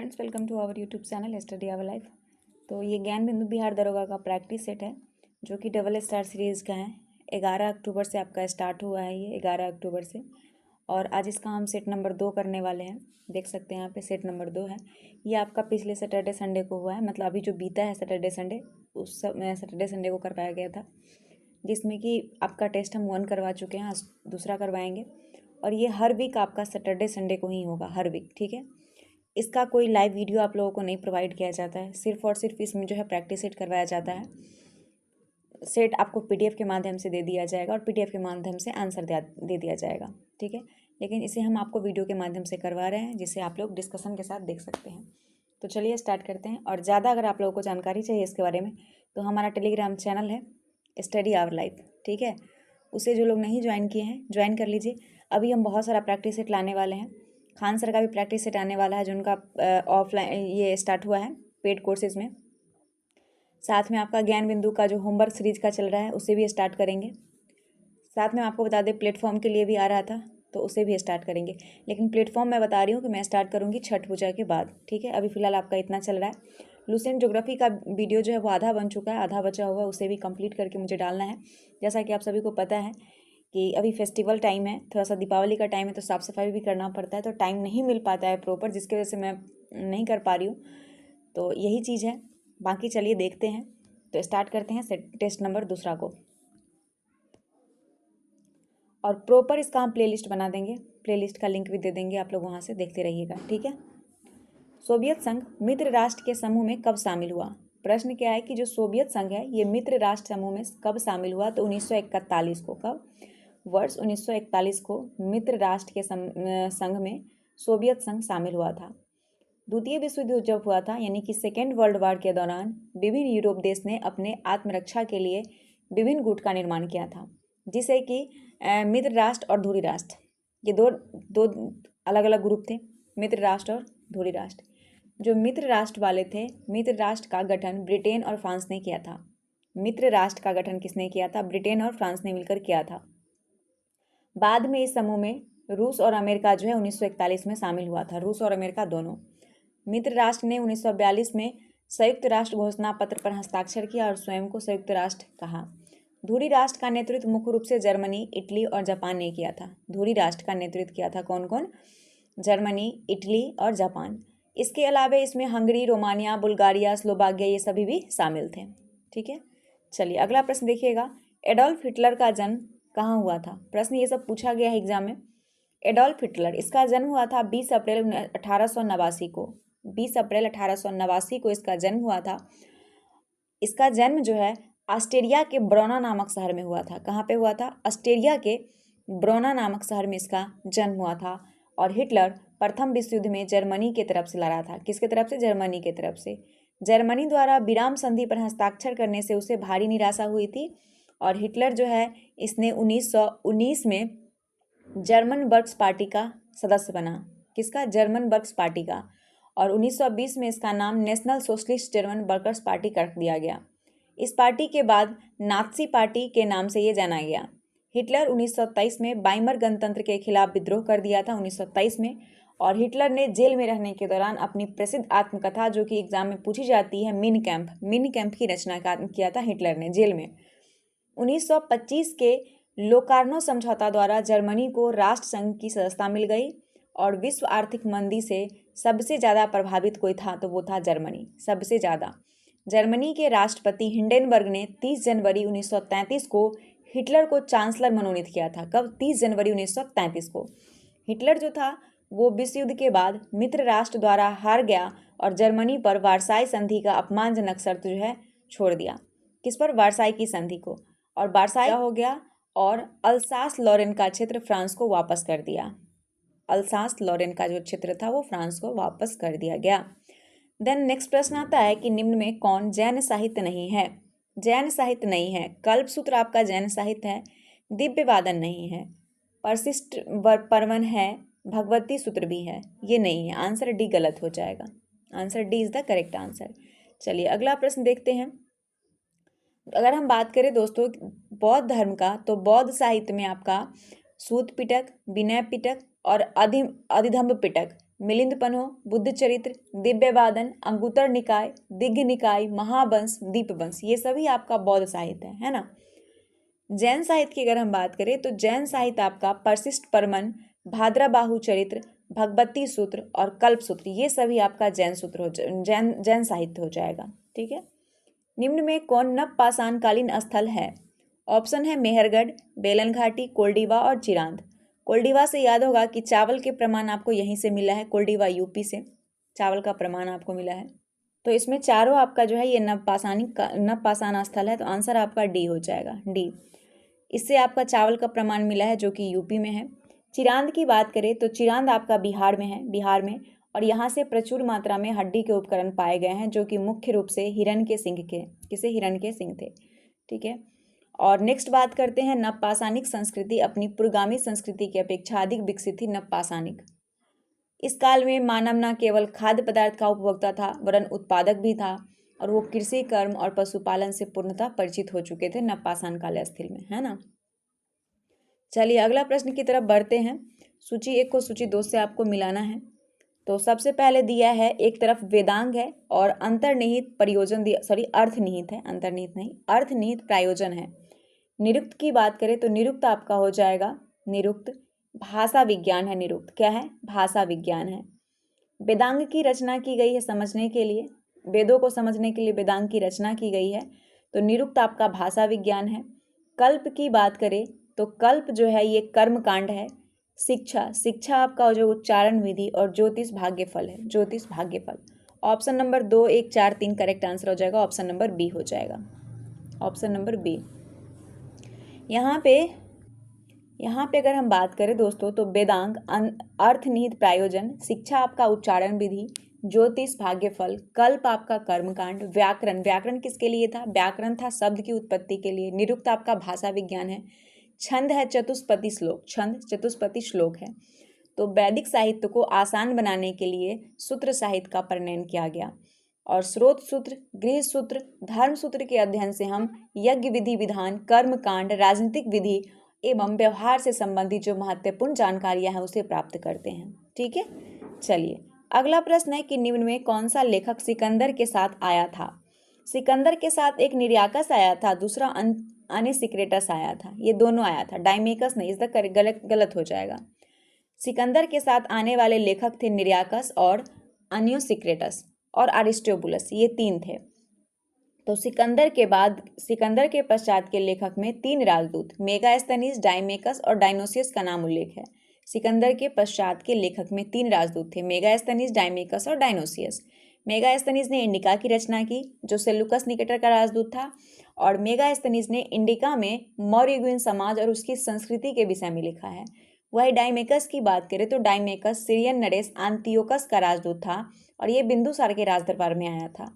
Friends, welcome to our YouTube channel study hour life. तो ये ज्ञान बिंदु बिहार दरोगा का प्रैक्टिस सेट है जो कि डबल स्टार सीरीज़ का है। 11 अक्टूबर से आपका स्टार्ट हुआ है, ये 11 अक्टूबर से। और आज इसका हम सेट नंबर 2 करने वाले हैं। देख सकते हैं यहाँ पे सेट नंबर 2 है। ये आपका पिछले सैटरडे संडे को हुआ है, मतलब अभी जो बीता है सैटरडे संडे, उस सैटरडे संडे को करवाया गया था, जिसमें कि आपका टेस्ट हम 1 करवा चुके हैं, आज दूसरा करवाएंगे। और ये हर वीक आपका सैटरडे संडे को ही होगा, हर वीक, ठीक है। इसका कोई लाइव वीडियो आप लोगों को नहीं प्रोवाइड किया जाता है, सिर्फ और सिर्फ इसमें जो है प्रैक्टिस सेट करवाया जाता है। सेट आपको पीडीएफ के माध्यम से दे दिया जाएगा और पीडीएफ के माध्यम से आंसर दे दिया जाएगा, ठीक है। लेकिन इसे हम आपको वीडियो के माध्यम से करवा रहे हैं, जिसे आप लोग डिस्कशन के साथ देख सकते हैं। तो चलिए स्टार्ट करते हैं। और ज़्यादा अगर आप लोगों को जानकारी चाहिए इसके बारे में तो हमारा टेलीग्राम चैनल है स्टडी आवर लाइफ, ठीक है। उसे जो लोग नहीं ज्वाइन किए हैं ज्वाइन कर लीजिए। अभी हम बहुत सारा प्रैक्टिस सेट लाने वाले हैं। खान सर का भी प्रैक्टिस सेट आने वाला है, जो उनका ऑफलाइन ये स्टार्ट हुआ है पेड कोर्सेज में। साथ में आपका ज्ञान बिंदु का जो होमवर्क सीरीज का चल रहा है उसे भी स्टार्ट करेंगे। साथ में आपको बता दें प्लेटफॉर्म के लिए भी आ रहा था, तो उसे भी स्टार्ट करेंगे। लेकिन प्लेटफॉर्म मैं बता रही हूँ कि मैं स्टार्ट करूँगी छठ पूजा के बाद, ठीक है। अभी फिलहाल आपका इतना चल रहा है। लुसेंट ज्योग्राफी का वीडियो जो है वो आधा बन चुका है, आधा बचा हुआ है, उसे भी कंप्लीट करके मुझे डालना है। जैसा कि आप सभी को पता है कि अभी फेस्टिवल टाइम है, थोड़ा सा दीपावली का टाइम है, तो साफ़ सफाई भी करना पड़ता है, तो टाइम नहीं मिल पाता है प्रॉपर, जिसकी वजह से मैं नहीं कर पा रही हूँ। तो यही चीज़ है। बाकी चलिए देखते हैं, तो स्टार्ट करते हैं टेस्ट नंबर दूसरा को। और प्रॉपर इसका हम प्लेलिस्ट बना देंगे, प्लेलिस्ट का लिंक भी दे देंगे, आप लोग वहाँ से देखते रहिएगा, ठीक है। सोवियत संघ मित्र राष्ट्र के समूह में कब शामिल हुआ? प्रश्न क्या है कि जो सोवियत संघ है ये मित्र राष्ट्र समूह में कब शामिल हुआ? तो 1941 को। कब? वर्ष 1941 को मित्र राष्ट्र के संघ में सोवियत संघ शामिल हुआ था। द्वितीय विश्व युद्ध जब हुआ था, यानी कि सेकेंड वर्ल्ड वॉर के दौरान विभिन्न यूरोप देश ने अपने आत्मरक्षा के लिए विभिन्न गुट का निर्माण किया था, जिसे कि मित्र राष्ट्र और धुरी राष्ट्र, ये दो अलग अलग ग्रुप थे, मित्र राष्ट्र और धुरी राष्ट्र। जो मित्र राष्ट्र वाले थे, मित्र राष्ट्र का गठन ब्रिटेन और फ्रांस ने किया था। मित्र राष्ट्र का गठन किसने किया था? ब्रिटेन और फ्रांस ने मिलकर किया था। बाद में इस समूह में रूस और अमेरिका जो है 1941 में शामिल हुआ था, रूस और अमेरिका दोनों। मित्र राष्ट्र ने 1942 में संयुक्त राष्ट्र घोषणा पत्र पर हस्ताक्षर किया और स्वयं को संयुक्त राष्ट्र कहा। धुरी राष्ट्र का नेतृत्व मुख्य रूप से जर्मनी, इटली और जापान ने किया था। धुरी राष्ट्र का नेतृत्व किया था कौन कौन? जर्मनी, इटली और जापान। इसके अलावा इसमें हंगरी, रोमानिया, बुल्गारिया, स्लोवाकिया, ये सभी भी शामिल थे, ठीक है। चलिए अगला प्रश्न देखिएगा। एडोल्फ हिटलर का जन्म कहाँ हुआ था? प्रश्न ये सब पूछा गया है एग्जाम में। एडोल्फ हिटलर, इसका जन्म हुआ था 20 अप्रैल 1889 को। 20 अप्रैल 1889 को इसका जन्म हुआ था। इसका जन्म जो है ऑस्ट्रिया के ब्रोना नामक शहर में हुआ था। कहाँ पे हुआ था? ऑस्ट्रिया के ब्रोना नामक शहर में इसका जन्म हुआ था। और हिटलर प्रथम विश्व युद्ध में जर्मनी की तरफ से लड़ा था। किसके तरफ से? जर्मनी की तरफ से। जर्मनी द्वारा विराम संधि पर हस्ताक्षर करने से उसे भारी निराशा हुई थी और हिटलर जो है इसने 1919 में जर्मन वर्क्स पार्टी का सदस्य बना। किसका? जर्मन वर्क्स पार्टी का। और 1920 में इसका नाम national socialist German workers party कर दिया गया। इस पार्टी के बाद नात्सी पार्टी के नाम से ये जाना गया। हिटलर 1923 में वाइमर गणतंत्र के खिलाफ विद्रोह कर दिया था 1923 में। और हिटलर ने जेल में रहने के दौरान अपनी प्रसिद्ध आत्मकथा, जो कि एग्जाम में पूछी जाती है, मिन कैंप की रचना किया था हिटलर ने जेल में। 1925 के लोकार्नो समझौता द्वारा जर्मनी को राष्ट्र संघ की सदस्यता मिल गई और विश्व आर्थिक मंदी से सबसे ज़्यादा प्रभावित कोई था तो वो था जर्मनी, सबसे ज़्यादा। जर्मनी के राष्ट्रपति हिंडेनबर्ग ने 30 जनवरी 1933 को हिटलर को चांसलर मनोनीत किया था। कब? 30 जनवरी 1933 को। हिटलर जो था वो विश्व युद्ध के बाद मित्र राष्ट्र द्वारा हार गया और जर्मनी पर वार्साई संधि का अपमानजनक शर्त जो है छोड़ दिया। किस पर? वार्साई की संधि को। और वार्साई हो गया और अल्सास लॉरेन का क्षेत्र फ्रांस को वापस कर दिया। अल्सास लॉरेन का जो क्षेत्र था वो फ्रांस को वापस कर दिया गया। देन नेक्स्ट प्रश्न आता है कि निम्न में कौन जैन साहित्य नहीं है? जैन साहित्य नहीं है। कल्पसूत्र आपका जैन साहित्य है। दिव्य वादन नहीं है। परसिस्ट परवन है। भगवती सूत्र भी है, ये नहीं है। आंसर डी गलत हो जाएगा। Answer D is the correct answer. चलिए अगला प्रश्न देखते हैं। अगर हम बात करें दोस्तों बौद्ध धर्म का, तो बौद्ध साहित्य में आपका सूत पिटक, विनय पिटक और अधिधम्ब पिटक, मिलिंद पन्हो, बुद्ध चरित्र, दिव्यवादन, अंगुत्तर निकाय, दिग्घ निकाय, महावंश, दीपवंश, ये सभी आपका बौद्ध साहित्य है ना। जैन साहित्य की अगर हम बात करें तो जैन साहित्य आपका परशिष्ट परमन, भाद्रबाहु चरित्र, भगवती सूत्र और कल्प सूत्र, ये सभी आपका जैन सूत्र हो जैन साहित्य हो जाएगा। ठीक है। निम्न में कौन नवपाषाण कालीन स्थल है? ऑप्शन है मेहरगढ़, बेलन घाटी, कोल्डीवा और चिरांद। कोल्डीवा से याद होगा कि चावल के प्रमाण आपको यहीं से मिला है, कोल्डीवा यूपी से चावल का प्रमाण आपको मिला है। तो इसमें चारों आपका जो है ये नवपाषाण स्थल है, तो आंसर आपका डी हो जाएगा, डी। इससे आपका चावल का प्रमाण मिला है जो कि यूपी में है। चिरांद की बात करें तो चिरांद आपका बिहार में है, बिहार में, और यहाँ से प्रचुर मात्रा में हड्डी के उपकरण पाए गए हैं जो कि मुख्य रूप से हिरण के सिंह थे। ठीक है। और नेक्स्ट बात करते हैं, नवपाषाणिक संस्कृति अपनी पूर्वगामी संस्कृति की अपेक्षा अधिक विकसित थी। नवपाषाणिक इस काल में मानव न केवल खाद्य पदार्थ का उपभोक्ता था वरन उत्पादक भी था, और वो कृषि कर्म और पशुपालन से पूर्णतः परिचित हो चुके थे नवपाषाण काल स्थिल में, है ना। चलिए अगला प्रश्न की तरफ बढ़ते हैं। सूची 1 को सूची 2 से आपको मिलाना है। तो सबसे पहले दिया है, एक तरफ वेदांग है और अंतर्निहित प्रयोजन दिया, सॉरी अर्थनिहित है, अंतर्निहित नहीं, अर्थनिहित प्रयोजन है। निरुक्त की बात करें तो निरुक्त आपका हो जाएगा, निरुक्त भाषा विज्ञान है। निरुक्त क्या है? भाषा विज्ञान है। वेदांग की रचना की गई है समझने के लिए, वेदों को समझने के लिए वेदांग की रचना की गई है, तो निरुक्त आपका भाषा विज्ञान है। कल्प की बात करें तो कल्प जो है ये कर्म कांड है। शिक्षा आपका जो उच्चारण विधि और ज्योतिष भाग्यफल है, ज्योतिष भाग्यफल। ऑप्शन नंबर 2, 1, 4, 3 करेक्ट आंसर हो जाएगा, ऑप्शन नंबर बी हो जाएगा, ऑप्शन नंबर बी। यहाँ पे अगर हम बात करें दोस्तों तो वेदांग अर्थनिहित प्रायोजन, शिक्षा आपका उच्चारण विधि, ज्योतिष भाग्यफल, कल्प आपका कर्मकांड, व्याकरण किसके लिए था? व्याकरण था शब्द की उत्पत्ति के लिए। निरुक्त आपका भाषा विज्ञान है। छंद है चतुष्पदी श्लोक, छंद चतुष्पदी श्लोक है। तो वैदिक साहित्य को आसान बनाने के लिए सूत्र साहित्य का प्रणयन किया गया, और स्रोत सूत्र, गृह सूत्र, धर्म सूत्र के अध्ययन से हम यज्ञ विधि विधान, कर्म कांड, राजनीतिक विधि एवं व्यवहार से संबंधित जो महत्वपूर्ण जानकारियां हैं उसे प्राप्त करते हैं। ठीक है। चलिए अगला प्रश्न है कि निम्न में कौन सा लेखक सिकंदर के साथ आया था? सिकंदर के साथ एक निर्याकस आया था, दूसरा अनिसिक्रेटस आया था, ये दोनों आया था, डाइमेकस नहीं, इसका गलत हो जाएगा। सिकंदर के साथ आने वाले लेखक थे निर्याकस और अनियोसिक्रेटस और अरिस्टोबुलस, ये 3 थे। तो सिकंदर के पश्चात के लेखक में 3 राजदूत मेगास्थनीज, डाइमेकस और डायनोसियस का नाम उल्लेख है। सिकंदर के पश्चात के लेखक में 3 राजदूत थे, मेगास्थनीज, डाइमेकस और डायनोसियस। मेगास्थनीज ने इंडिका की रचना की जो सेल्यूकस निकेटर का राजदूत था, और मेगास्थनीज ने इंडिका में मौर्यगुइन समाज और उसकी संस्कृति के विषय में लिखा है। वही डाइमेकस की बात करें तो डाइमेकस सीरियन नरेश आंतियोकस का राजदूत था और ये बिंदुसार के राजदरबार में आया था।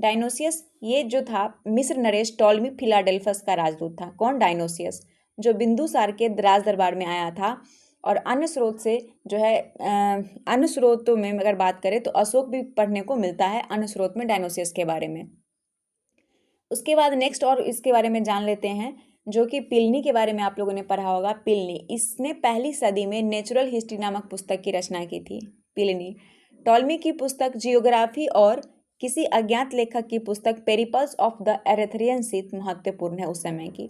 डायनोसियस ये जो था मिस्र नरेश टॉलमी फिलाडेल्फस का राजदूत था। कौन? डायनोसियस, जो बिंदुसार के राजदरबार में आया था। और अन्य स्रोत से जो है अन्य स्रोतों में अगर बात करें तो अशोक भी पढ़ने को मिलता है अन्य स्रोत में डायनोसियस के बारे में। उसके बाद नेक्स्ट और इसके बारे में जान लेते हैं जो कि प्लिनी के बारे में आप लोगों ने पढ़ा होगा। प्लिनी, इसने पहली सदी में नेचुरल हिस्ट्री नामक पुस्तक की रचना की थी। प्लिनी। टॉलमी की पुस्तक जियोग्राफी और किसी अज्ञात लेखक की पुस्तक पेरिपल्स ऑफ द एरेथ्रियन सीथ महत्वपूर्ण है उस समय की,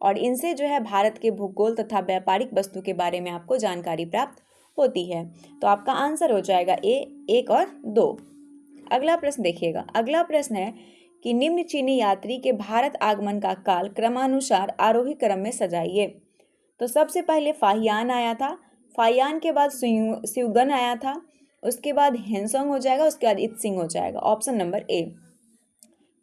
और इनसे जो है भारत के भूगोल तथा व्यापारिक वस्तु के बारे में आपको जानकारी प्राप्त होती है। तो आपका आंसर हो जाएगा ए, 1 और 2। अगला प्रश्न देखिएगा। अगला प्रश्न है कि निम्न चीनी यात्री के भारत आगमन का काल क्रमानुसार आरोही क्रम में सजाइए। तो सबसे पहले फाहियान आया था, फाहियान के बाद स्युगन आया था, उसके बाद हेनसोंग हो जाएगा, उसके बाद इत्सिंग हो जाएगा, ऑप्शन नंबर ए।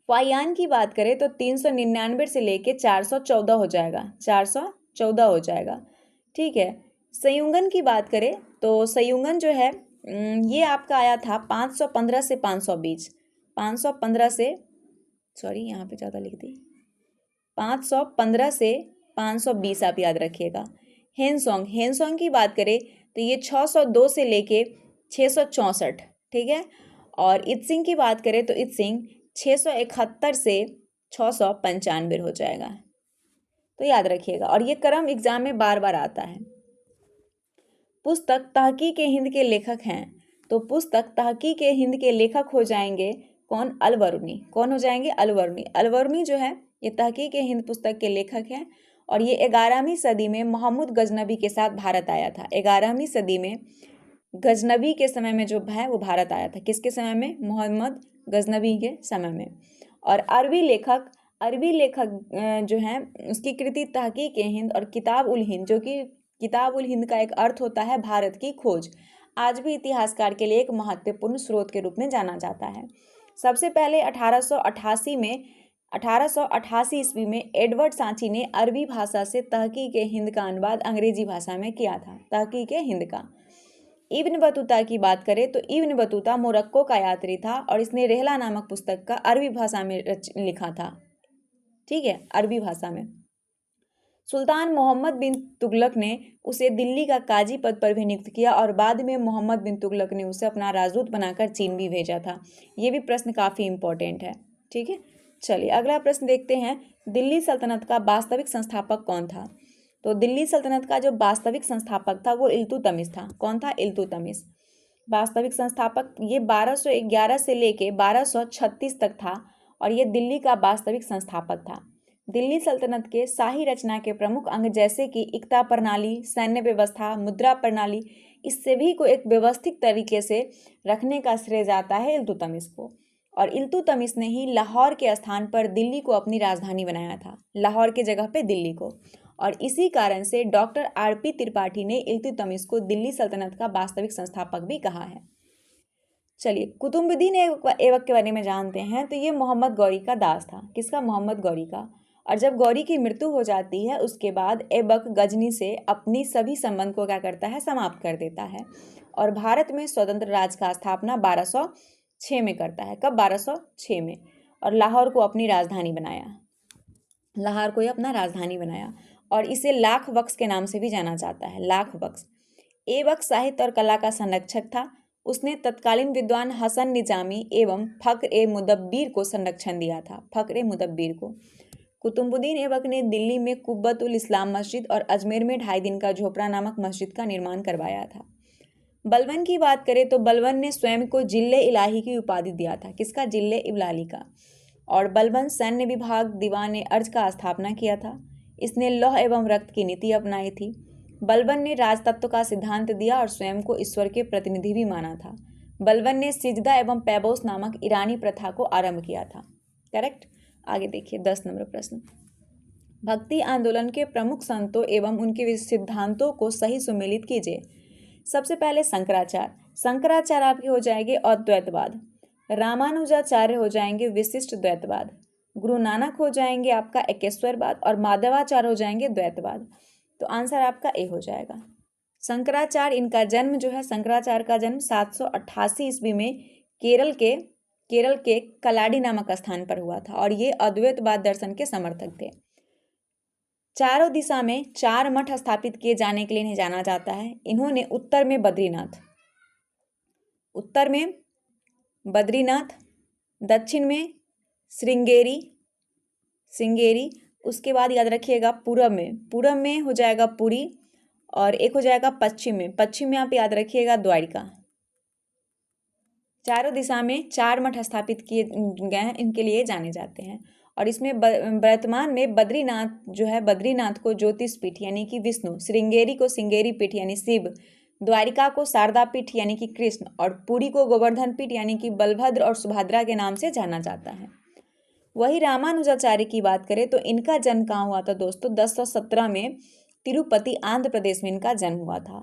फाहियान की बात करें तो 399 से लेके 414 हो जाएगा, 414 हो जाएगा। ठीक है। संयुगन की बात करें तो संयुगन जो है ये आपका आया था 515 से 520, 515 से, सॉरी यहाँ पे ज़्यादा लिख दी, 515 से 520 आप याद रखिएगा। हेनसोंग की बात करें तो ये 602 से लेके 664, ठीक है। और इत्सिंग की बात करें तो इत्सिंग 671 से 695 हो जाएगा, तो याद रखिएगा। और ये क्रम एग्जाम में बार बार आता है। पुस्तक तहकीक हिंद के लेखक हैं तो पुस्तक तहकीक ए हिंद के लेखक हो जाएंगे कौन? अलबरूनी। कौन हो जाएंगे? अलबरूनी। अलबरूनी जो है ये तहकीक ए हिंद पुस्तक के लेखक हैं और ये 11वीं सदी में मोहम्मद गजनबी के साथ भारत आया था। 11वीं सदी में गजनबी के समय में जो है वो भारत आया था। किसके समय में? मोहम्मद गजनबी के समय में। और अरबी लेखक जो है उसकी कृति तहकीक ए हिंद और किताब उल हिंद, जो कि किताब उल हिंद का एक अर्थ होता है भारत की खोज, आज भी इतिहासकार के लिए एक महत्वपूर्ण स्रोत के रूप में जाना जाता है। सबसे पहले 1888 ईस्वी में एडवर्ड सांची ने अरबी भाषा से तहकीक ए हिंद का अनुवाद अंग्रेजी भाषा में किया था। तहकीक ए हिंद का। इब्न बतूता की बात करें तो इब्न बतूता मोरक्को का यात्री था और इसने रेहला नामक पुस्तक का अरबी भाषा में लिखा था। ठीक है, अरबी भाषा में। सुल्तान मोहम्मद बिन तुगलक ने उसे दिल्ली का काजी पद पर भी नियुक्त किया और बाद में मोहम्मद बिन तुगलक ने उसे अपना राजदूत बनाकर चीन भी भेजा था। ये भी प्रश्न काफ़ी इंपॉर्टेंट है। ठीक है, चलिए अगला प्रश्न देखते हैं। दिल्ली सल्तनत का वास्तविक संस्थापक कौन था? तो दिल्ली सल्तनत का जो वास्तविक संस्थापक था वो इल्तुतमिश था। कौन था? इल्तुतमिश वास्तविक संस्थापक। ये 1211 से लेके 1236 तक था और ये दिल्ली का वास्तविक संस्थापक था। दिल्ली सल्तनत के शाही रचना के प्रमुख अंग जैसे कि इक्ता प्रणाली, सैन्य व्यवस्था, मुद्रा प्रणाली, इस सभी को एक व्यवस्थित तरीके से रखने का श्रेय जाता है इल्तुतमिश को। और इल्तुतमिश ने ही लाहौर के स्थान पर दिल्ली को अपनी राजधानी बनाया था, लाहौर के जगह पे दिल्ली को। और इसी कारण से डॉक्टर आर.पी. त्रिपाठी ने इल्तुतमिश को दिल्ली सल्तनत का वास्तविक संस्थापक भी कहा है। चलिए कुतुबुद्दीन ऐबक के बारे में जानते हैं। तो ये मोहम्मद गौरी का दास था। किसका? मोहम्मद गौरी का। और जब गौरी की मृत्यु हो जाती है उसके बाद ऐबक गजनी से अपनी सभी संबंध को क्या करता है? समाप्त कर देता है और भारत में स्वतंत्र राज्य का स्थापना 1206 में करता है। कब? 1206 में। और लाहौर को अपनी राजधानी बनाया। लाहौर को ही अपना राजधानी बनाया और इसे लाख बख्श के नाम से भी जाना जाता है। लाख बख्श। ऐबक साहित्य और कला का संरक्षक था। उसने तत्कालीन विद्वान हसन निजामी एवं फख्र-ए-मुदब्बिर को संरक्षण दिया था। फख्र-ए-मुदब्बिर को। कुतुबुद्दीन ऐबक ने दिल्ली में कुब्बतुल इस्लाम मस्जिद और अजमेर में 2.5 दिन का झोपड़ा नामक मस्जिद का निर्माण करवाया था। बलबन की बात करें तो बलबन ने स्वयं को जिल्ले इलाही की उपाधि दिया था। किसका? जिल्ले इलाही का। और बलबन सैन्य विभाग दीवान अर्ज का स्थापना किया था। इसने लौह एवं रक्त की नीति अपनाई थी। बलबन ने राजतत्व का सिद्धांत दिया और स्वयं को ईश्वर के प्रतिनिधि भी माना था। बलबन ने सिजदा एवं पैबोस नामक ईरानी प्रथा को आरंभ किया था। करेक्ट। आगे देखिए 10 नंबर प्रश्न। भक्ति आंदोलन के प्रमुख संतों एवं उनके सिद्धांतों को सही सुमेलित कीजिए। सबसे पहले शंकराचार्य आपके हो जाएंगे अद्वैतवाद। रामानुजाचार्य हो जाएंगे विशिष्ट द्वैतवाद। गुरु नानक हो जाएंगे आपका एकेश्वरवाद और माधवाचार्य हो जाएंगे द्वैतवाद। तो आंसर आपका ए हो जाएगा। शंकराचार्य, इनका जन्म जो है, शंकराचार्य का जन्म 788 ईस्वी में केरल के कलाडी नामक स्थान पर हुआ था और ये अद्वैतवाद दर्शन के समर्थक थे। चारों दिशा में 4 मठ स्थापित किए जाने के लिए इन्हें जाना जाता है। इन्होंने उत्तर में बद्रीनाथ, दक्षिण में श्रृंगेरी, उसके बाद याद रखिएगा पूरब में हो जाएगा पुरी और एक हो जाएगा पश्चिम में आप याद रखिएगा द्वारिका। चारों दिशा में 4 मठ स्थापित किए गए हैं, इनके लिए जाने जाते हैं। और इसमें वर्तमान में बद्रीनाथ जो है, बद्रीनाथ को ज्योतिष पीठ यानी कि विष्णु, श्रृंगेरी को श्रृंगेरी पीठ यानी शिव, द्वारिका को शारदा पीठ यानी कि कृष्ण और पुरी को गोवर्धन पीठ यानी कि बलभद्र और सुभद्रा के नाम से जाना जाता है। वही रामानुजाचार्य की बात करें तो इनका जन्म कहाँ हुआ था दोस्तों? 1017 में तिरुपति आंध्र प्रदेश में इनका जन्म हुआ था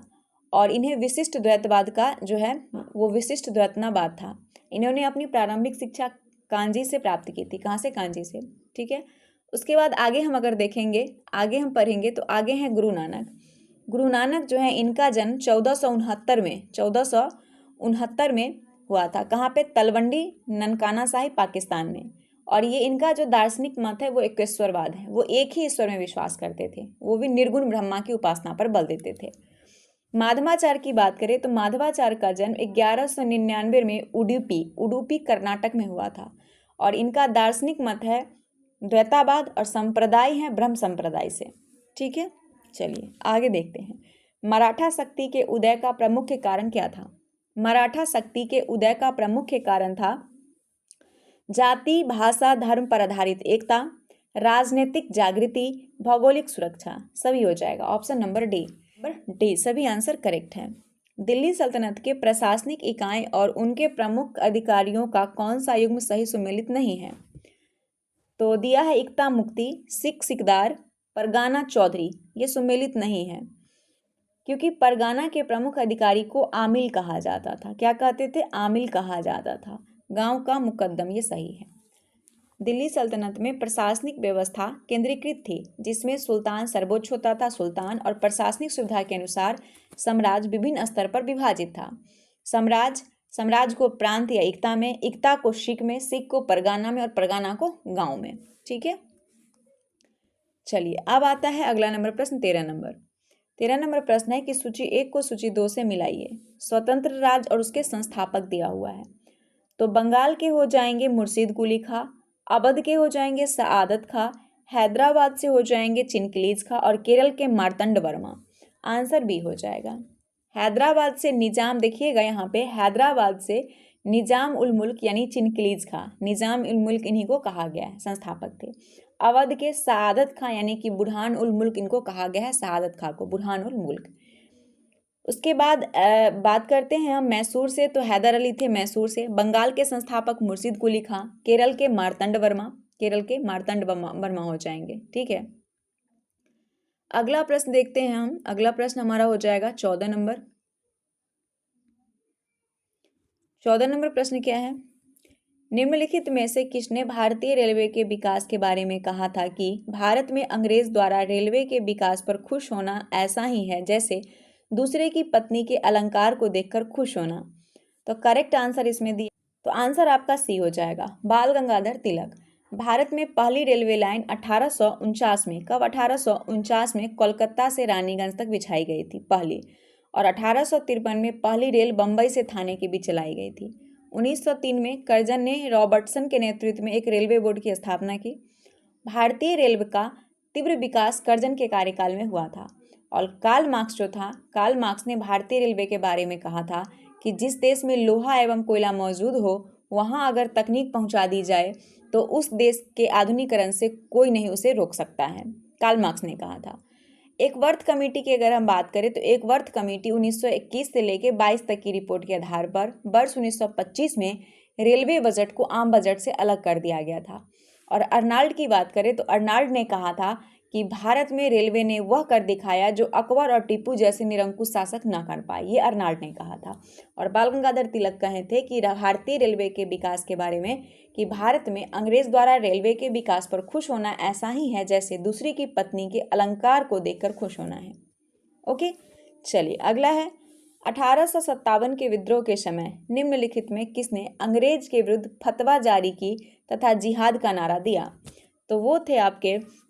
और इन्हें विशिष्ट द्वैतवाद का जो है वो विशिष्ट द्वैतवाद था। इन्होंने अपनी प्रारंभिक शिक्षा कांजी से प्राप्त की थी। कहाँ से? कांजी से। ठीक है। उसके बाद आगे हम अगर देखेंगे, आगे हम पढ़ेंगे तो आगे हैं गुरु नानक जो है इनका जन्म 1469 में हुआ था। कहाँ पे? तलवंडी ननकाना साहिब पाकिस्तान में। और ये इनका जो दार्शनिक मत है वो एकेश्वरवाद है। वो एक ही ईश्वर में विश्वास करते थे, वो भी निर्गुण ब्रह्मा की उपासना पर बल देते थे। माधवाचार्य की बात करें तो माधवाचार्य का जन्म 1199 में उडुपी कर्नाटक में हुआ था और इनका दार्शनिक मत है द्वैतावाद और संप्रदाय है ब्रह्म संप्रदाय से। ठीक है, चलिए आगे देखते हैं। मराठा शक्ति के उदय का प्रमुख कारण क्या था? मराठा शक्ति के उदय का प्रमुख कारण था जाति, भाषा, धर्म पर आधारित एकता, राजनीतिक जागृति, भौगोलिक सुरक्षा। सभी हो जाएगा ऑप्शन नंबर डी सभी आंसर करेक्ट है। दिल्ली सल्तनत के प्रशासनिक इकाई और उनके प्रमुख अधिकारियों का कौन सा युग्म सही सुमेलित नहीं है? तो दिया है इक्ता मुक्ति, सिख सिकदार, परगाना चौधरी। ये सुमेलित नहीं है क्योंकि परगाना के प्रमुख अधिकारी को आमिल कहा जाता था। क्या कहते थे? आमिल कहा जाता था। गांव का मुकद्दम, ये सही है। दिल्ली सल्तनत में प्रशासनिक व्यवस्था केंद्रीकृत थी जिसमें सुल्तान सर्वोच्च होता था, सुल्तान, और प्रशासनिक सुविधा के अनुसार साम्राज्य विभिन्न स्तर पर विभाजित था। साम्राज्य को प्रांत या इक्ता में, इक्ता को सिख में, सिख को परगाना में और परगाना को गांव में। ठीक है, चलिए अब आता है अगला नंबर प्रश्न 13 नंबर प्रश्न है कि सूची 1 को सूची 2 से मिलाइए। स्वतंत्र राज्य और उसके संस्थापक दिया हुआ है। तो बंगाल के हो जाएंगे मुर्शीद कुली खां, अवध के हो जाएंगे सआदत खां, हैदराबाद से हो जाएंगे चिनकिलीज खां और केरल के मार्तंड वर्मा। आंसर बी हो जाएगा। हैदराबाद से निजाम, देखिएगा यहाँ पे, हैदराबाद से निजाम उल मुल्क यानी चिनकिलीज खां, निजाम उल मुल्क इन्हीं को कहा गया है, संस्थापक थे। अवध के सआदत खां यानी कि बुरहान उल मुल्क, इनको कहा गया है, सआदत खां को बुरहान उल मुल्क। उसके बाद बात करते हैं हम मैसूर से, तो हैदर अली थे मैसूर से। बंगाल के संस्थापक मुर्शीद कुली खां, केरल के मार्तंड वर्मा हो जाएंगे। ठीक है, अगला प्रश्न देखते हैं हम। अगला प्रश्न हमारा हो जाएगा 14 नंबर प्रश्न क्या है? निम्नलिखित में से किसने भारतीय रेलवे के विकास के बारे में कहा था कि भारत में अंग्रेज द्वारा रेलवे के विकास पर खुश होना ऐसा ही है जैसे दूसरे की पत्नी के अलंकार को देखकर खुश होना? तो करेक्ट आंसर इसमें दिया, तो आंसर आपका सी हो जाएगा, बाल गंगाधर तिलक। भारत में पहली रेलवे लाइन 1849 में, कब? 1849 में कोलकाता से रानीगंज तक बिछाई गई थी पहली, और 1853 में पहली रेल बम्बई से थाने के बीच चलाई गई थी। 1903 में कर्जन ने रॉबर्टसन के नेतृत्व में एक रेलवे बोर्ड की स्थापना की। भारतीय रेलवे का तीव्र विकास कर्जन के कार्यकाल में हुआ था। और कार्ल मार्क्स ने भारतीय रेलवे के बारे में कहा था कि जिस देश में लोहा एवं कोयला मौजूद हो वहां अगर तकनीक पहुंचा दी जाए तो उस देश के आधुनिकीकरण से कोई नहीं उसे रोक सकता है, कार्ल मार्क्स ने कहा था। एक वर्थ कमेटी की अगर हम बात करें तो एक वर्थ कमेटी 1921 से लेकर 22 तक की रिपोर्ट के आधार पर वर्ष 1925 में रेलवे बजट को आम बजट से अलग कर दिया गया था। और अर्नाल्ड की बात करें तो अर्नाल्ड ने कहा था कि भारत में रेलवे ने वह कर दिखाया जो अकबर और टीपू जैसे निरंकुश शासक न कर पाए, ये अर्नाल्ड ने कहा था। और बाल गंगाधर तिलक कहे थे कि भारतीय रेलवे के विकास के बारे में कि भारत में अंग्रेज द्वारा रेलवे के विकास पर खुश होना ऐसा ही है जैसे दूसरी की पत्नी के अलंकार को देखकर खुश होना है। ओके, चलिए अगला है 1857 के विद्रोह के समय निम्नलिखित में किसने अंग्रेज के विरुद्ध फतवा जारी की तथा जिहाद का नारा दिया? तो वो थे आपके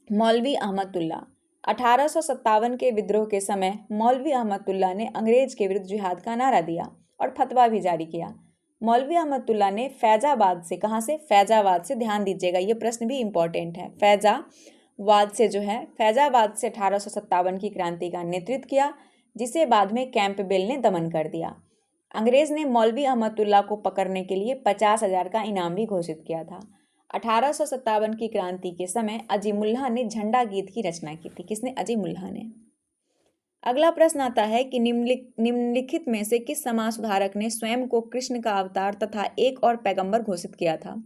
मौलवी अहमदुल्ला। 1857 के विद्रोह के समय मौलवी अहमदुल्ला ने अंग्रेज के विरुद्ध जिहाद का नारा दिया और फतवा भी जारी किया। मौलवी अहमदुल्ला ने फैजाबाद से, कहाँ से? फैजाबाद से, ध्यान दीजिएगा ये प्रश्न भी इंपॉर्टेंट है। फैजाबाद से 1857 की क्रांति का नेतृत्व किया जिसे बाद में कैंपबेल ने दमन कर दिया। अंग्रेज ने मौलवी अहमदुल्ला को पकड़ने के लिए 50,000 का इनाम भी घोषित किया था। 1857 की क्रांति के समय अजीमुल्लाह ने झंडा गीत की रचना की थी। किसने? अजीमुल्लाह ने। अगला प्रश्न आता है कि निम्नलिखित में से किस समाज सुधारक ने स्वयं को कृष्ण का अवतार तथा एक और पैगंबर घोषित किया था?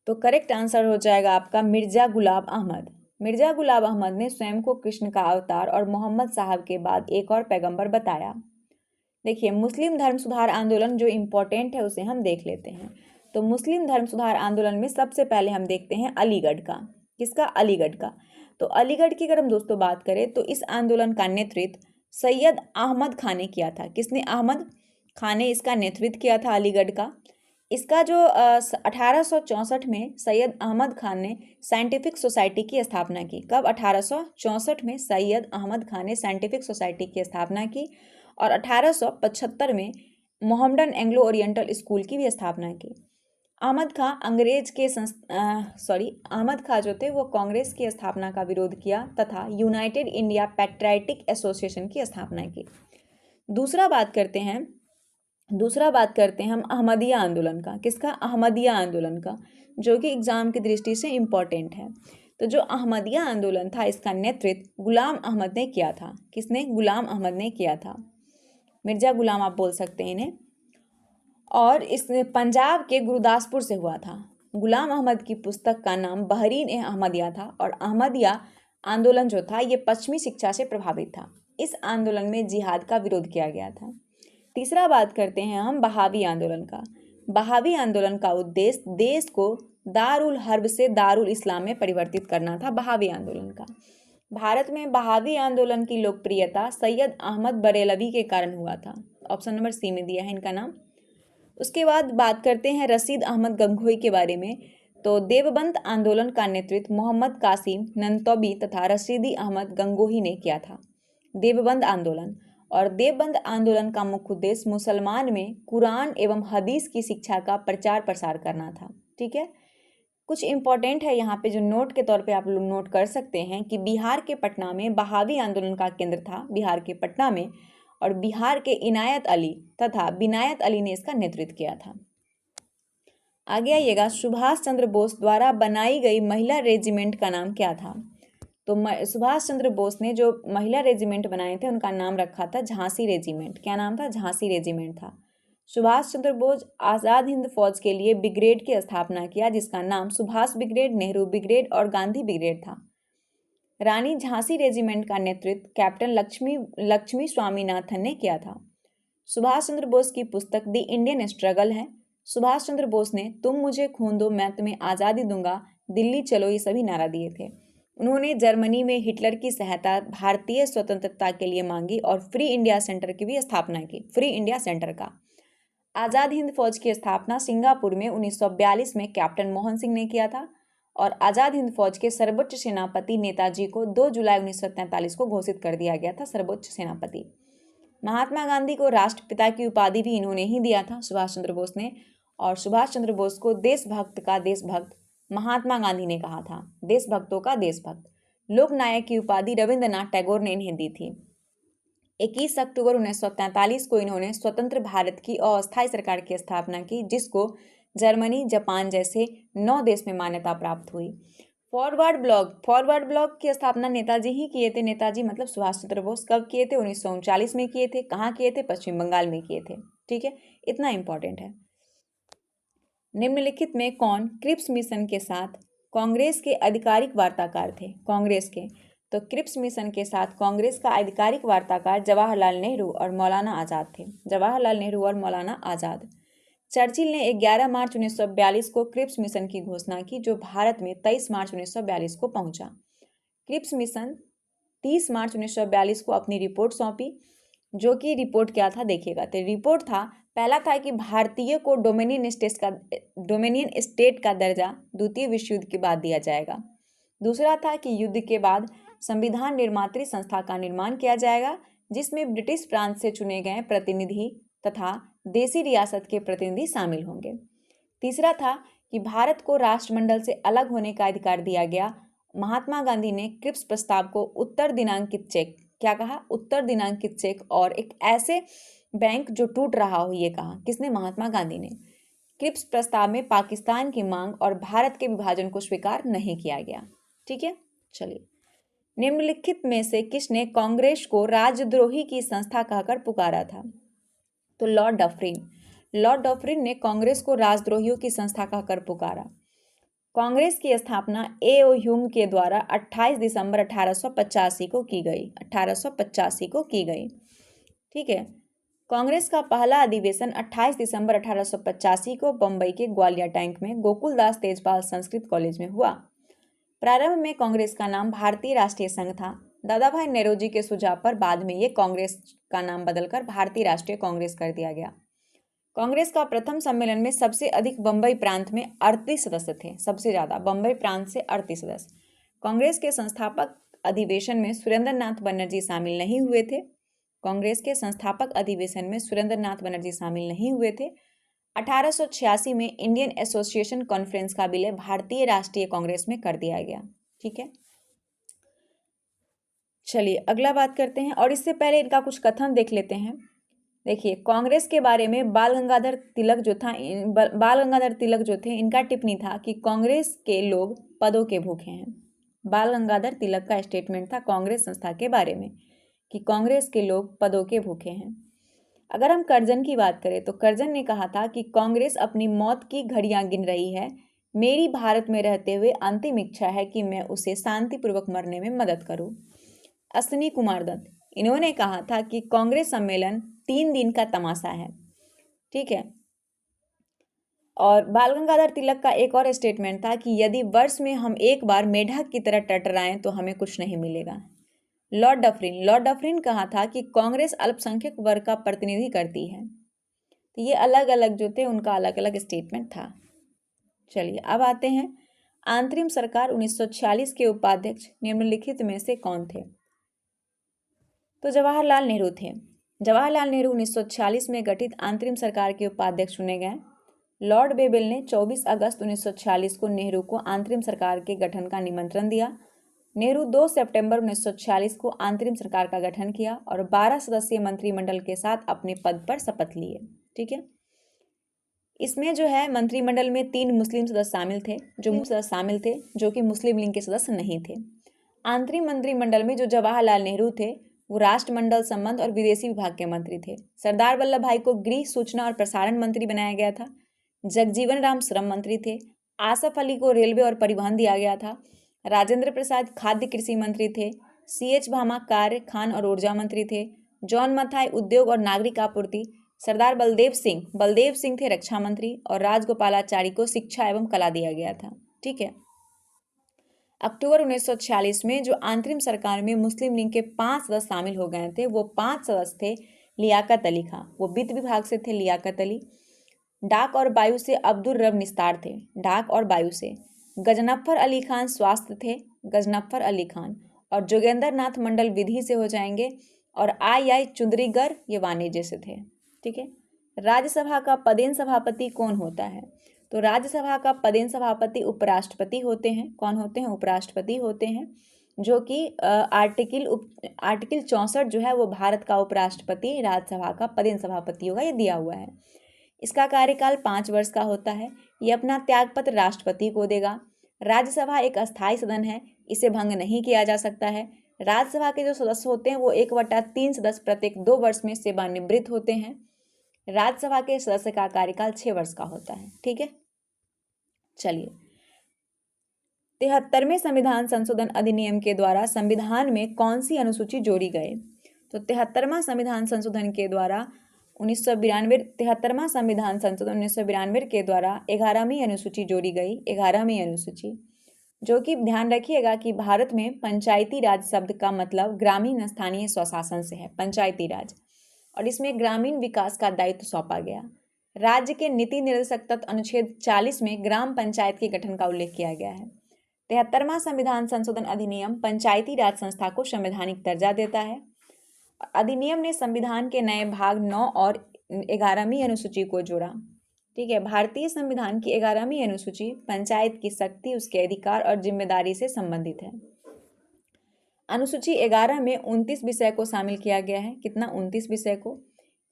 तो करेक्ट आंसर हो जाएगा आपका मिर्जा गुलाब अहमद। मिर्जा गुलाब अहमद ने स्वयं को कृष्ण का अवतार और मोहम्मद साहब के बाद एक और पैगंबर बताया। देखिए, मुस्लिम धर्म सुधार आंदोलन जो इम्पोर्टेंट है उसे हम देख लेते हैं। तो मुस्लिम धर्म सुधार आंदोलन में सबसे पहले हम देखते हैं अलीगढ़ का। किसका? अलीगढ़ का। तो अलीगढ़ की अगर हम दोस्तों बात करें तो इस आंदोलन का नेतृत्व सैयद अहमद खान ने किया था। किसने? अहमद खान ने इसका नेतृत्व किया था अलीगढ़ का। इसका जो 1864 में सैयद अहमद खान ने साइंटिफिक सोसाइटी की स्थापना की। कब? 1864 में सैयद अहमद खान ने साइंटिफिक सोसाइटी की स्थापना की और 1875 में मोहम्मडन एंग्लो ओरिएंटल स्कूल की भी स्थापना की। अहमद खां जो थे वो कांग्रेस की स्थापना का विरोध किया तथा यूनाइटेड इंडिया पैट्रियाटिक एसोसिएशन की स्थापना की। दूसरा बात करते हैं हम अहमदिया आंदोलन का। किसका? अहमदिया आंदोलन का, जो कि एग्जाम की दृष्टि से इम्पोर्टेंट है। तो जो अहमदिया आंदोलन था, इसका नेतृत्व गुलाम अहमद ने किया था। किसने? गुलाम अहमद ने किया था। मिर्जा गुलाम आप बोल सकते हैं इन्हें। और इस पंजाब के गुरदासपुर से हुआ था। गुलाम अहमद की पुस्तक का नाम बहरीन ए अहमदिया था। और अहमदिया आंदोलन जो था ये पश्चिमी शिक्षा से प्रभावित था। इस आंदोलन में जिहाद का विरोध किया गया था। तीसरा बात करते हैं हम बहावी आंदोलन का। बहावी आंदोलन का उद्देश्य देश को दारुल हर्ब से दारुल इस्लाम में परिवर्तित करना था। बहावी आंदोलन का भारत में बहावी आंदोलन की लोकप्रियता सैयद अहमद बरेलवी के कारण हुआ था। ऑप्शन नंबर सी में दिया है इनका नाम। उसके बाद बात करते हैं रशीद अहमद गंगोही के बारे में। तो देवबंद आंदोलन का नेतृत्व मोहम्मद कासिम ननतौबी तथा रशीदी अहमद गंगोही ने किया था। देवबंद आंदोलन और देवबंद आंदोलन का मुख्य उद्देश्य मुसलमान में कुरान एवं हदीस की शिक्षा का प्रचार प्रसार करना था। ठीक है, कुछ इंपॉर्टेंट है यहाँ पे जो नोट के तौर पे आप लोग नोट कर सकते हैं कि बिहार के पटना में बहावी आंदोलन का केंद्र था, बिहार के पटना में। और बिहार के इनायत अली तथा बिनायत अली ने इसका नेतृत्व किया था। आगे आइएगा, सुभाष चंद्र बोस द्वारा बनाई गई महिला रेजिमेंट का नाम क्या था? तो सुभाष चंद्र बोस ने जो महिला रेजिमेंट बनाए थे उनका नाम रखा था झांसी रेजिमेंट। क्या नाम था? झांसी रेजिमेंट था। सुभाष चंद्र बोस आज़ाद हिंद फौज के लिए ब्रिगेड की स्थापना किया, जिसका नाम सुभाष ब्रिगेड, नेहरू ब्रिगेड और गांधी ब्रिगेड था। रानी झांसी रेजिमेंट का नेतृत्व कैप्टन लक्ष्मी स्वामीनाथन ने किया था। सुभाष चंद्र बोस की पुस्तक द इंडियन स्ट्रगल है। सुभाष चंद्र बोस ने तुम मुझे खून दो मैं तुम्हें आज़ादी दूंगा, दिल्ली चलो, ये सभी नारा दिए थे। उन्होंने जर्मनी में हिटलर की सहायता भारतीय स्वतंत्रता के लिए मांगी और फ्री इंडिया सेंटर की भी स्थापना की। फ्री इंडिया सेंटर का आज़ाद हिंद फौज की स्थापना सिंगापुर में 1942 में कैप्टन मोहन सिंह ने किया था। और आज़ाद हिंद फौज के सर्वोच्च सेनापति नेताजी को 2 जुलाई 1943 को घोषित कर दिया गया था सर्वोच्च सेनापति। महात्मा गांधी को राष्ट्रपिता की उपाधि भी इन्होंने ही दिया था, सुभाष चंद्र बोस ने। और सुभाष चंद्र बोस को देशभक्त का देशभक्त महात्मा गांधी ने कहा था, देशभक्तों का देशभक्त। लोकनायक की उपाधि रविंद्रनाथ टैगोर ने इन्हें दी थी। 21 अक्टूबर 1943 को इन्होंने स्वतंत्र भारत की अस्थायी सरकार की स्थापना की, जिसको जर्मनी, जापान जैसे 9 देश में मान्यता प्राप्त हुई। फॉरवर्ड ब्लॉक की स्थापना नेताजी ही किए थे। नेताजी मतलब सुभाष चंद्र बोस। कब किए थे? 1939 में किए थे। कहाँ किए थे? पश्चिम बंगाल में किए थे। ठीक है, इतना इंपॉर्टेंट है। निम्नलिखित में कौन क्रिप्स मिशन के साथ कांग्रेस के आधिकारिक वार्ताकार थे? कांग्रेस के, तो क्रिप्स मिशन के साथ कांग्रेस का आधिकारिक वार्ताकार जवाहरलाल नेहरू और मौलाना आज़ाद थे। जवाहरलाल नेहरू और मौलाना आज़ाद। चर्चिल ने 11 मार्च 1942 को क्रिप्स मिशन की घोषणा की, जो भारत में 23 मार्च 1942 को पहुंचा। क्रिप्स मिशन 30 मार्च 1942 को अपनी रिपोर्ट सौंपी, जो कि रिपोर्ट क्या था देखिएगा। तो रिपोर्ट था, पहला था कि भारतीय को डोमिनियन स्टेट का दर्जा द्वितीय विश्व युद्ध के बाद दिया जाएगा। दूसरा था कि युद्ध के बाद संविधान निर्मात्री संस्था का निर्माण किया जाएगा, जिसमें ब्रिटिश प्रांत से चुने गए प्रतिनिधि तथा देसी रियासत के प्रतिनिधि शामिल होंगे। तीसरा था कि भारत को राष्ट्रमंडल से अलग होने का अधिकार दिया गया। महात्मा गांधी ने क्रिप्स प्रस्ताव को उत्तर दिनांकित चेक, क्या कहा? उत्तर दिनांकित चेक और एक ऐसे बैंक जो टूट रहा हो, ये कहा। किसने? महात्मा गांधी ने। क्रिप्स प्रस्ताव में पाकिस्तान की मांग और भारत के विभाजन को स्वीकार नहीं किया गया। ठीक है, चलिए। निम्नलिखित में से किसने कांग्रेस को राजद्रोही की संस्था कहकर पुकारा था? तो लॉर्ड डफरिन ने कांग्रेस को राजद्रोहियों की संस्था कहकर पुकारा। कांग्रेस की स्थापना ए.ओ. ह्यूम के द्वारा 28 दिसंबर 1885 को की गई। 1885 को की गई। ठीक है, कांग्रेस का पहला अधिवेशन 28 दिसंबर 1885 को बम्बई के ग्वालियर टैंक में गोकुलदास तेजपाल संस्कृत कॉलेज में हुआ। प्रारंभ में कांग्रेस का नाम भारतीय राष्ट्रीय संघ था। दादा भाई नेरोजी के सुझाव पर बाद में ये कांग्रेस का नाम बदलकर भारतीय राष्ट्रीय कांग्रेस कर दिया गया। कांग्रेस का प्रथम सम्मेलन में सबसे अधिक बम्बई प्रांत में 38 सदस्य थे, सबसे ज्यादा बम्बई प्रांत से 38 सदस्य। कांग्रेस के संस्थापक अधिवेशन में सुरेंद्रनाथ बनर्जी शामिल नहीं हुए थे। कांग्रेस के संस्थापक अधिवेशन में सुरेंद्रनाथ बनर्जी शामिल नहीं हुए थे। 1886 में इंडियन एसोसिएशन कॉन्फ्रेंस का विलय भारतीय राष्ट्रीय कांग्रेस में कर दिया गया। ठीक है, चलिए अगला बात करते हैं। और इससे पहले इनका कुछ कथन देख लेते हैं। देखिए, कांग्रेस के बारे में बाल गंगाधर तिलक जो थे इनका टिप्पणी था कि कांग्रेस के लोग पदों के भूखे हैं। बाल गंगाधर तिलक का स्टेटमेंट था कांग्रेस संस्था के बारे में कि कांग्रेस के लोग पदों के भूखे हैं। अगर हम कर्जन की बात करें तो कर्जन ने कहा था कि कांग्रेस अपनी मौत की घड़ियां गिन रही है। मेरी भारत में रहते हुए अंतिम इच्छा है कि मैं उसे शांतिपूर्वक मरने में मदद करूं। अश्विनी कुमार दत्त, इन्होंने कहा था कि कांग्रेस सम्मेलन 3 दिन का तमाशा है। ठीक है। और बाल गंगाधर तिलक का एक और स्टेटमेंट था कि यदि वर्ष में हम एक बार मेढक की तरह टटराएं तो हमें कुछ नहीं मिलेगा। लॉर्ड डफरिन कहा था कि कांग्रेस अल्पसंख्यक वर्ग का प्रतिनिधि करती है। तो ये अलग अलग जो थे उनका अलग अलग स्टेटमेंट था। चलिए अब आते हैं अंतरिम सरकार 1946 के उपाध्यक्ष निम्नलिखित में से कौन थे। तो जवाहरलाल नेहरू थे। जवाहरलाल नेहरू 1946 में गठित अंतरिम सरकार के उपाध्यक्ष चुने गए। लॉर्ड बेबिल ने 24 अगस्त 1946 को नेहरू को अंतरिम सरकार के गठन का निमंत्रण दिया। नेहरू 2 सितंबर 1946 को अंतरिम सरकार का गठन किया और 12 सदस्यीय मंत्रिमंडल के साथ अपने पद पर शपथ लिए। ठीक है। इसमें जो है मंत्रिमंडल में 3 मुस्लिम सदस्य शामिल थे जो कि मुस्लिम लीग के सदस्य नहीं थे। अंतरिम मंत्रिमंडल में जो जवाहरलाल नेहरू थे वो राष्ट्रमंडल संबंध और विदेशी विभाग के मंत्री थे। सरदार वल्लभ भाई को गृह, सूचना और प्रसारण मंत्री बनाया गया था। जगजीवन राम श्रम मंत्री थे। आसफ अली को रेलवे और परिवहन दिया गया था। राजेंद्र प्रसाद खाद्य कृषि मंत्री थे। CH भामा कार्य, खान और ऊर्जा मंत्री थे। जॉन मथाई उद्योग और नागरिक आपूर्ति। सरदार बलदेव सिंह थे रक्षा मंत्री और राजगोपालाचारी को शिक्षा एवं कला दिया गया था। ठीक है। अक्टूबर 1946 में जो अंतरिम सरकार में मुस्लिम लीग के 5 सदस्य शामिल हो गए थे वो 5 सदस्य थे लियाकत अली खां, वो वित्त विभाग से थे लियाकत अली। डाक और वायु से अब्दुल रब निस्तार थे, डाक और वायु से। गजनफर अली खान स्वास्थ्य थे, गजनफर अली खान। और जोगेंद्र नाथ मंडल विधि से हो जाएंगे और आई चुंदरीगर ये वाणिज्य से थे। ठीक है। राज्यसभा का पदेन सभापति कौन होता है। तो राज्यसभा का पदेन सभापति उपराष्ट्रपति होते हैं। कौन होते हैं। उपराष्ट्रपति होते हैं, जो कि आर्टिकल 64 जो है वो भारत का उपराष्ट्रपति राज्यसभा का पदेन सभापति होगा, ये दिया हुआ है। इसका कार्यकाल 5 वर्ष का होता है। ये अपना त्यागपत्र राष्ट्रपति को देगा। राज्यसभा एक अस्थायी सदन है, इसे भंग नहीं किया जा सकता है। राज्यसभा के जो सदस्य होते हैं वो 1/3 सदस्य प्रत्येक 2 वर्ष में सेवानिवृत्त होते हैं। राज्यसभा के सदस्य का कार्यकाल 6 वर्ष का होता है। ठीक है। चलिए, 73वें संविधान संशोधन अधिनियम के द्वारा संविधान में कौन सी अनुसूची जोड़ी गई। तो 73वां संविधान संशोधन के द्वारा 73वां संविधान संशोधन 1992 के द्वारा 11वीं अनुसूची जोड़ी गई। 11वीं अनुसूची, जो कि ध्यान रखिएगा कि भारत में पंचायती राज शब्द का मतलब ग्रामीण स्थानीय स्वशासन से है, पंचायती राज, और इसमें ग्रामीण विकास का दायित्व सौंपा गया। राज्य के नीति निर्देशक तत्व अनुच्छेद 40 में ग्राम पंचायत के गठन का उल्लेख किया गया है। 73वां संविधान संशोधन अधिनियम पंचायती राज संस्था को संवैधानिक दर्जा देता है। अधिनियम ने संविधान के नए भाग 9 और 11वीं अनुसूची को जोड़ा। ठीक है। भारतीय संविधान की 11वीं अनुसूची पंचायत की शक्ति, उसके अधिकार और जिम्मेदारी से संबंधित है। अनुसूची 11 में 29 विषय को शामिल किया गया है। कितना। 29 विषय को।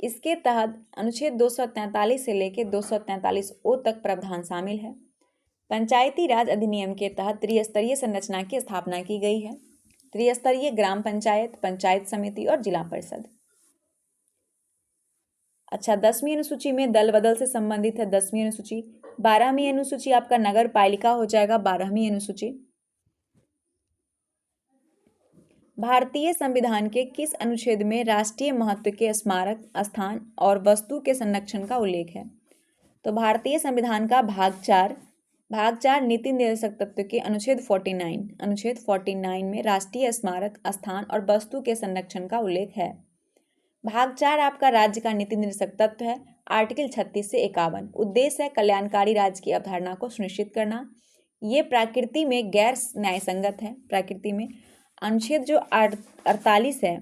इसके तहत अनुच्छेद 243 से लेकर 243 तक प्रावधान शामिल है। पंचायती राज अधिनियम के तहत त्रिस्तरीय संरचना की स्थापना की गई है। त्रिस्तरीय ग्राम पंचायत, पंचायत समिति और जिला परिषद। अच्छा, 10वीं अनुसूची में दल बदल से संबंधित है 10वीं अनुसूची। 12वीं अनुसूची आपका नगर पालिका हो जाएगा 12वीं अनुसूची। भारतीय संविधान के किस अनुच्छेद में राष्ट्रीय महत्व के स्मारक, स्थान और वस्तु के संरक्षण का उल्लेख है। तो भारतीय संविधान का भाग 4 नीति निर्देशक तत्व के अनुच्छेद 49 में राष्ट्रीय स्मारक, स्थान और वस्तु के संरक्षण का उल्लेख है। भाग 4 आपका राज्य का नीति निर्देशक तत्व है। आर्टिकल 36 से 51। उद्देश्य है कल्याणकारी राज्य की अवधारणा को सुनिश्चित करना। ये प्रकृति में गैर न्यायसंगत है। प्रकृति में अनुच्छेद जो 48 है,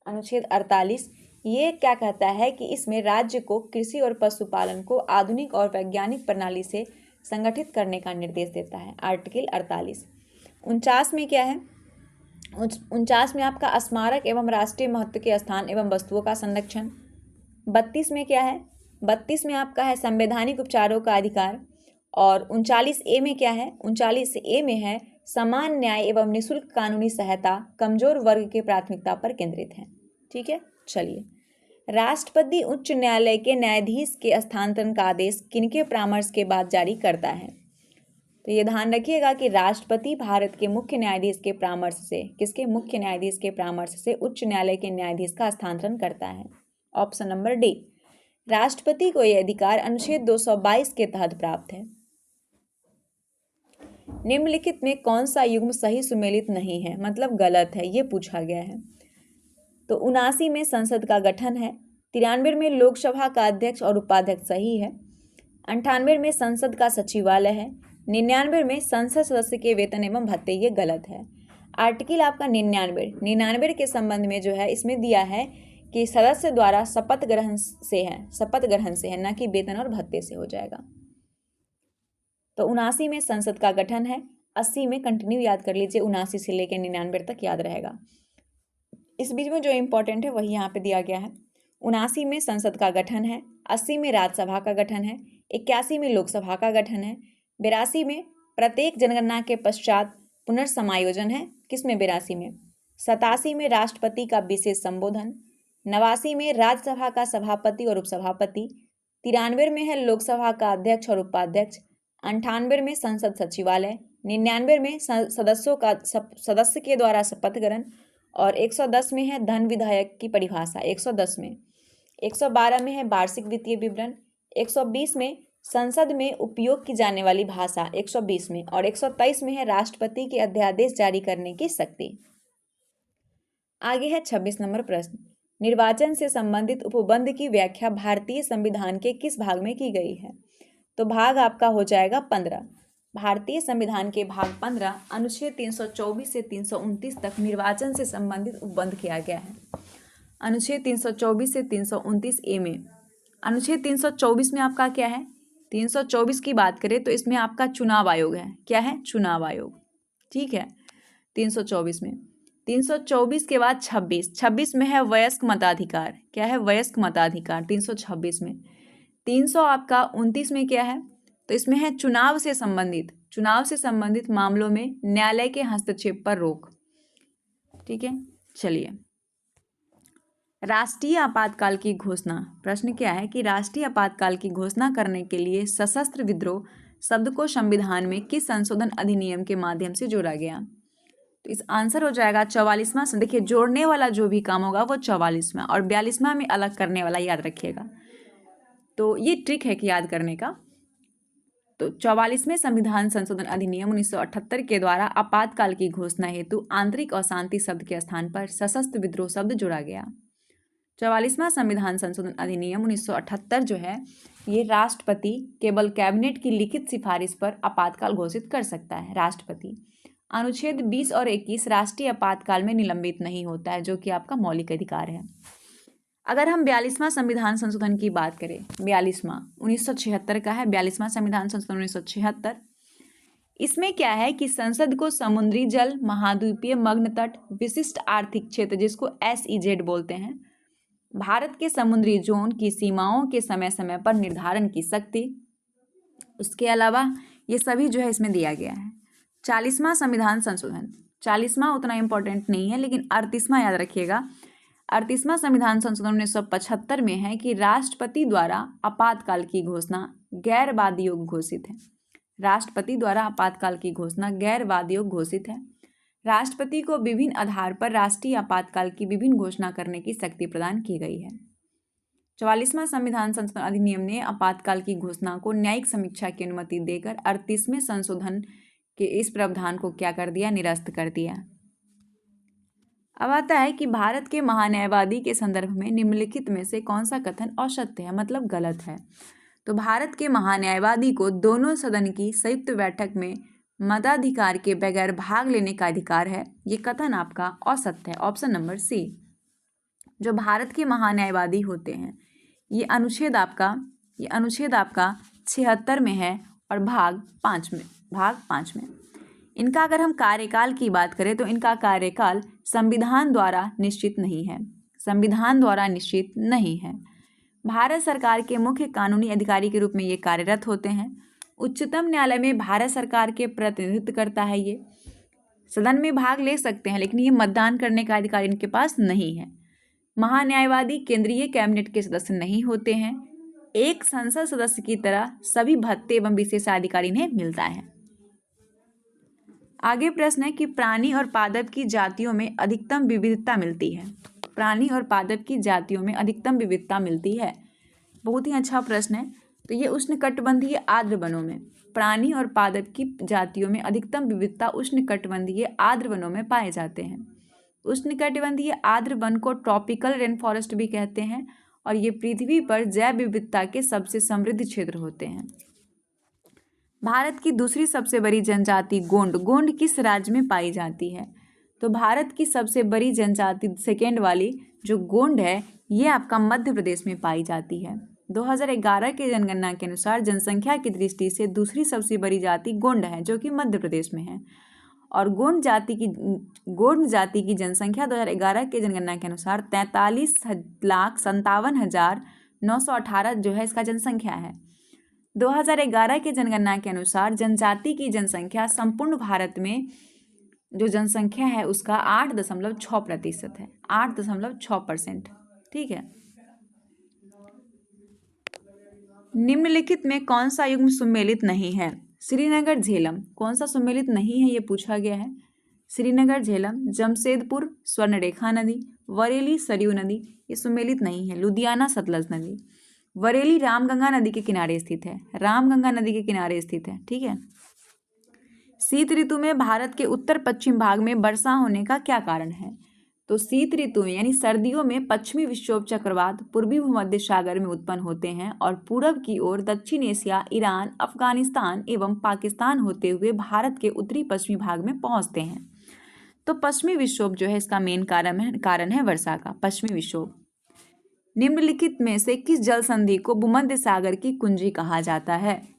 अनुच्छेद 48, ये क्या कहता है कि इसमें राज्य को कृषि और पशुपालन को आधुनिक और वैज्ञानिक प्रणाली से संगठित करने का निर्देश देता है। आर्टिकल 48। 49 में क्या है। 49 में आपका स्मारक एवं राष्ट्रीय महत्व के स्थान एवं वस्तुओं का संरक्षण। 32 में क्या है, 32 में आपका है संवैधानिक उपचारों का अधिकार। और 39A में क्या है, 39A में है समान न्याय एवं निःशुल्क कानूनी सहायता कमजोर वर्ग के प्राथमिकता पर केंद्रित है। ठीक है, चलिए। राष्ट्रपति उच्च न्यायालय के न्यायाधीश के स्थानांतरण का आदेश किनके परामर्श के बाद जारी करता है? तो ये ध्यान रखिएगा कि राष्ट्रपति भारत के मुख्य न्यायाधीश के परामर्श से, किसके, मुख्य न्यायाधीश के परामर्श से उच्च न्यायालय के न्यायाधीश का स्थानांतरण करता है। Option number D. राष्ट्रपति को यह अधिकार अनुच्छेद 222 के तहत प्राप्त है। निम्नलिखित में कौन सा युग्म सही सुमेलित नहीं है, मतलब गलत है, ये पूछा गया है। तो 79 में संसद का गठन है, 93 में लोकसभा का अध्यक्ष और उपाध्यक्ष सही है, 98 में संसद का सचिवालय है, 99 में संसद सदस्य के वेतन एवं भत्ते, ये गलत है। आर्टिकल आपका 99 के संबंध में जो है इसमें दिया है कि सदस्य द्वारा शपथ ग्रहण से है, न कि वेतन और भत्ते से हो जाएगा। तो 79 में संसद का गठन है, 80 में कंटिन्यू याद कर लीजिए, 79 से लेकर 99 तक याद रहेगा। इस बीच में जो इम्पोर्टेंट है वही यहाँ पे दिया गया है। 79 में संसद का गठन है, 80 में राज्यसभा का गठन है, 81 में लोकसभा का गठन है, 82 में प्रत्येक जनगणना के पश्चात पुनर्समायोजन है, किसमें, 82 में, 87 में राष्ट्रपति का विशेष संबोधन, 89 में राज्यसभा का सभापति और उपसभापति, 93 में है लोकसभा का अध्यक्ष और उपाध्यक्ष, 98 में संसद सचिवालय, 99 में सदस्य के द्वारा शपथ ग्रहण और 110 में है धन विधायक की परिभाषा, 110 में, 112 में है वार्षिक वित्तीय विवरण, 120 में संसद में उपयोग की जाने वाली भाषा, 120 में, और 123 में है राष्ट्रपति के अध्यादेश जारी करने की शक्ति। आगे है 26 नंबर प्रश्न। निर्वाचन से संबंधित उपबंध की व्याख्या भारतीय संविधान के किस भाग में की गई है? तो भाग आपका हो जाएगा 15। भारतीय संविधान के भाग 15 अनुच्छेद 324 से 329 तक निर्वाचन से संबंधित उपबंध किया गया है। अनुच्छेद 324 से 329 ए में, अनुच्छेद 324 में आपका क्या है, 324 की बात करें तो इसमें आपका चुनाव आयोग है। क्या है? चुनाव आयोग। ठीक है, 324 में। 324 के बाद 26 में है वयस्क मताधिकार। क्या है? वयस्क मताधिकार 326 में। 329 में क्या है? तो इसमें है चुनाव से संबंधित मामलों में न्यायालय के हस्तक्षेप पर रोक। ठीक है, चलिए। राष्ट्रीय आपातकाल की घोषणा। प्रश्न क्या है कि राष्ट्रीय आपातकाल की घोषणा करने के लिए सशस्त्र विद्रोह शब्द को संविधान में किस संशोधन अधिनियम के माध्यम से जोड़ा गया? तो इस आंसर हो जाएगा 44वां। देखिए, जोड़ने वाला जो भी काम होगा वो 44वां और 42वां में अलग करने वाला याद रखिएगा। तो ये ट्रिक है कि याद करने का। तो 44वें संविधान संशोधन अधिनियम 1978 के द्वारा आपातकाल की घोषणा हेतु आंतरिक अशांति शब्द के स्थान पर सशस्त्र विद्रोह शब्द जोड़ा गया। 44वां संविधान संशोधन अधिनियम 1978 जो है ये राष्ट्रपति केवल कैबिनेट की लिखित सिफारिश पर आपातकाल घोषित कर सकता है। राष्ट्रपति अनुच्छेद 20 और 21 राष्ट्रीय आपातकाल में निलंबित नहीं होता है, जो कि आपका मौलिक अधिकार है। अगर हम 42वां संविधान संशोधन की बात करें, 42वां 1976 का है, 42वां संविधान संशोधन 1976। इसमें क्या है कि संसद को समुद्री जल, महाद्वीपीय मग्न तट, विशिष्ट आर्थिक क्षेत्र जिसको SEZ बोलते हैं, भारत के समुद्री जोन की सीमाओं के समय समय पर निर्धारण की शक्ति, उसके अलावा ये सभी जो है इसमें दिया गया है। 40वां संविधान संशोधन, 40वां उतना इंपॉर्टेंट नहीं है लेकिन 38वां याद रखिएगा। 38वां संविधान संशोधन 1975 में है कि राष्ट्रपति द्वारा आपातकाल की घोषणा गैर वाद योग्य घोषित है। राष्ट्रपति द्वारा आपातकाल की घोषणा गैर वाद योग्य घोषित है। राष्ट्रपति को विभिन्न आधार पर राष्ट्रीय आपातकाल की विभिन्न घोषणा करने की शक्ति प्रदान की गई है। 44वां संविधान संशोधन अधिनियम ने आपातकाल की घोषणा को न्यायिक समीक्षा की अनुमति देकर 38वें संशोधन के इस प्रावधान को क्या कर दिया? निरस्त कर दिया। अब आता है कि भारत के महान्यायवादी के संदर्भ में निम्नलिखित में से कौन सा कथन असत्य है, मतलब गलत है? तो भारत के महान्यायवादी को दोनों सदन की संयुक्त बैठक में मताधिकार के बगैर भाग लेने का अधिकार है। ये कथन आपका असत्य है, ऑप्शन नंबर सी। जो भारत के महान्यायवादी होते हैं ये अनुच्छेद आपका 76 में है और भाग 5 में। इनका अगर हम कार्यकाल की बात करें तो इनका कार्यकाल संविधान द्वारा निश्चित नहीं है। भारत सरकार के मुख्य कानूनी अधिकारी के रूप में ये कार्यरत होते हैं। उच्चतम न्यायालय में भारत सरकार के प्रतिनिधित्व करता है। ये सदन में भाग ले सकते हैं, लेकिन ये मतदान करने का अधिकार इनके पास नहीं है। महान्यायवादी केंद्रीय कैबिनेट के सदस्य नहीं होते हैं। एक संसद सदस्य की तरह सभी भत्ते एवं विशेषाधिकार इन्हें मिलता है। आगे प्रश्न है कि प्राणी और पादप की जातियों में अधिकतम विविधता मिलती है। प्राणी और पादप की जातियों में अधिकतम विविधता मिलती है। बहुत ही अच्छा प्रश्न है। तो ये उष्णकटिबंधीय आर्द्र वनों में, प्राणी और पादप की जातियों में अधिकतम विविधता उष्णकटिबंधीय आर्द्र वनों में पाए जाते हैं। उष्णकटिबंधीय आर्द्र वन को ट्रॉपिकल रेन फॉरेस्ट भी कहते हैं और ये पृथ्वी पर जैव विविधता के सबसे समृद्ध क्षेत्र होते हैं। भारत की दूसरी सबसे बड़ी जनजाति गोंड, गोंड किस राज्य में पाई जाती है? तो भारत की सबसे बड़ी जनजाति सेकेंड वाली जो गोंड है, ये आपका मध्य प्रदेश में पाई जाती है। 2011 के जनगणना के अनुसार जनसंख्या की दृष्टि से दूसरी सबसे बड़ी जाति गोंड है, जो कि मध्य प्रदेश में है। और गोंड जाति की जनसंख्या 2011 के जनगणना के अनुसार 43,57,918 जो है इसका जनसंख्या है। 2011 के जनगणना के अनुसार जनजाति की जनसंख्या संपूर्ण भारत में जो जनसंख्या है उसका 8.6% है, 8.6%। ठीक है। निम्नलिखित में कौन सा युग्म सुमेलित नहीं है? श्रीनगर झेलम कौन सा सुमेलित नहीं है, ये पूछा गया है। श्रीनगर झेलम, जमशेदपुर स्वर्णरेखा नदी, बरेली सरयू नदी, ये सुमेलित नहीं है। लुधियाना सतलज नदी, बरेली रामगंगा नदी के किनारे स्थित है, रामगंगा नदी के किनारे स्थित है। ठीक है। शीत ऋतु में भारत के उत्तर पश्चिम भाग में वर्षा होने का क्या कारण है? तो शीत ऋतु में यानी सर्दियों में पश्चिमी विक्षोभ चक्रवात पूर्वी भूमध्य सागर में उत्पन्न होते हैं और पूरब की ओर दक्षिण एशिया, ईरान, अफगानिस्तान एवं पाकिस्तान होते हुए भारत के उत्तरी पश्चिमी भाग में पहुंचते हैं। तो पश्चिमी विक्षोभ जो है इसका मेन कारण है वर्षा का, पश्चिमी विक्षोभ। निम्नलिखित में से किस जल संधि को भूमध्य सागर की कुंजी कहा जाता है?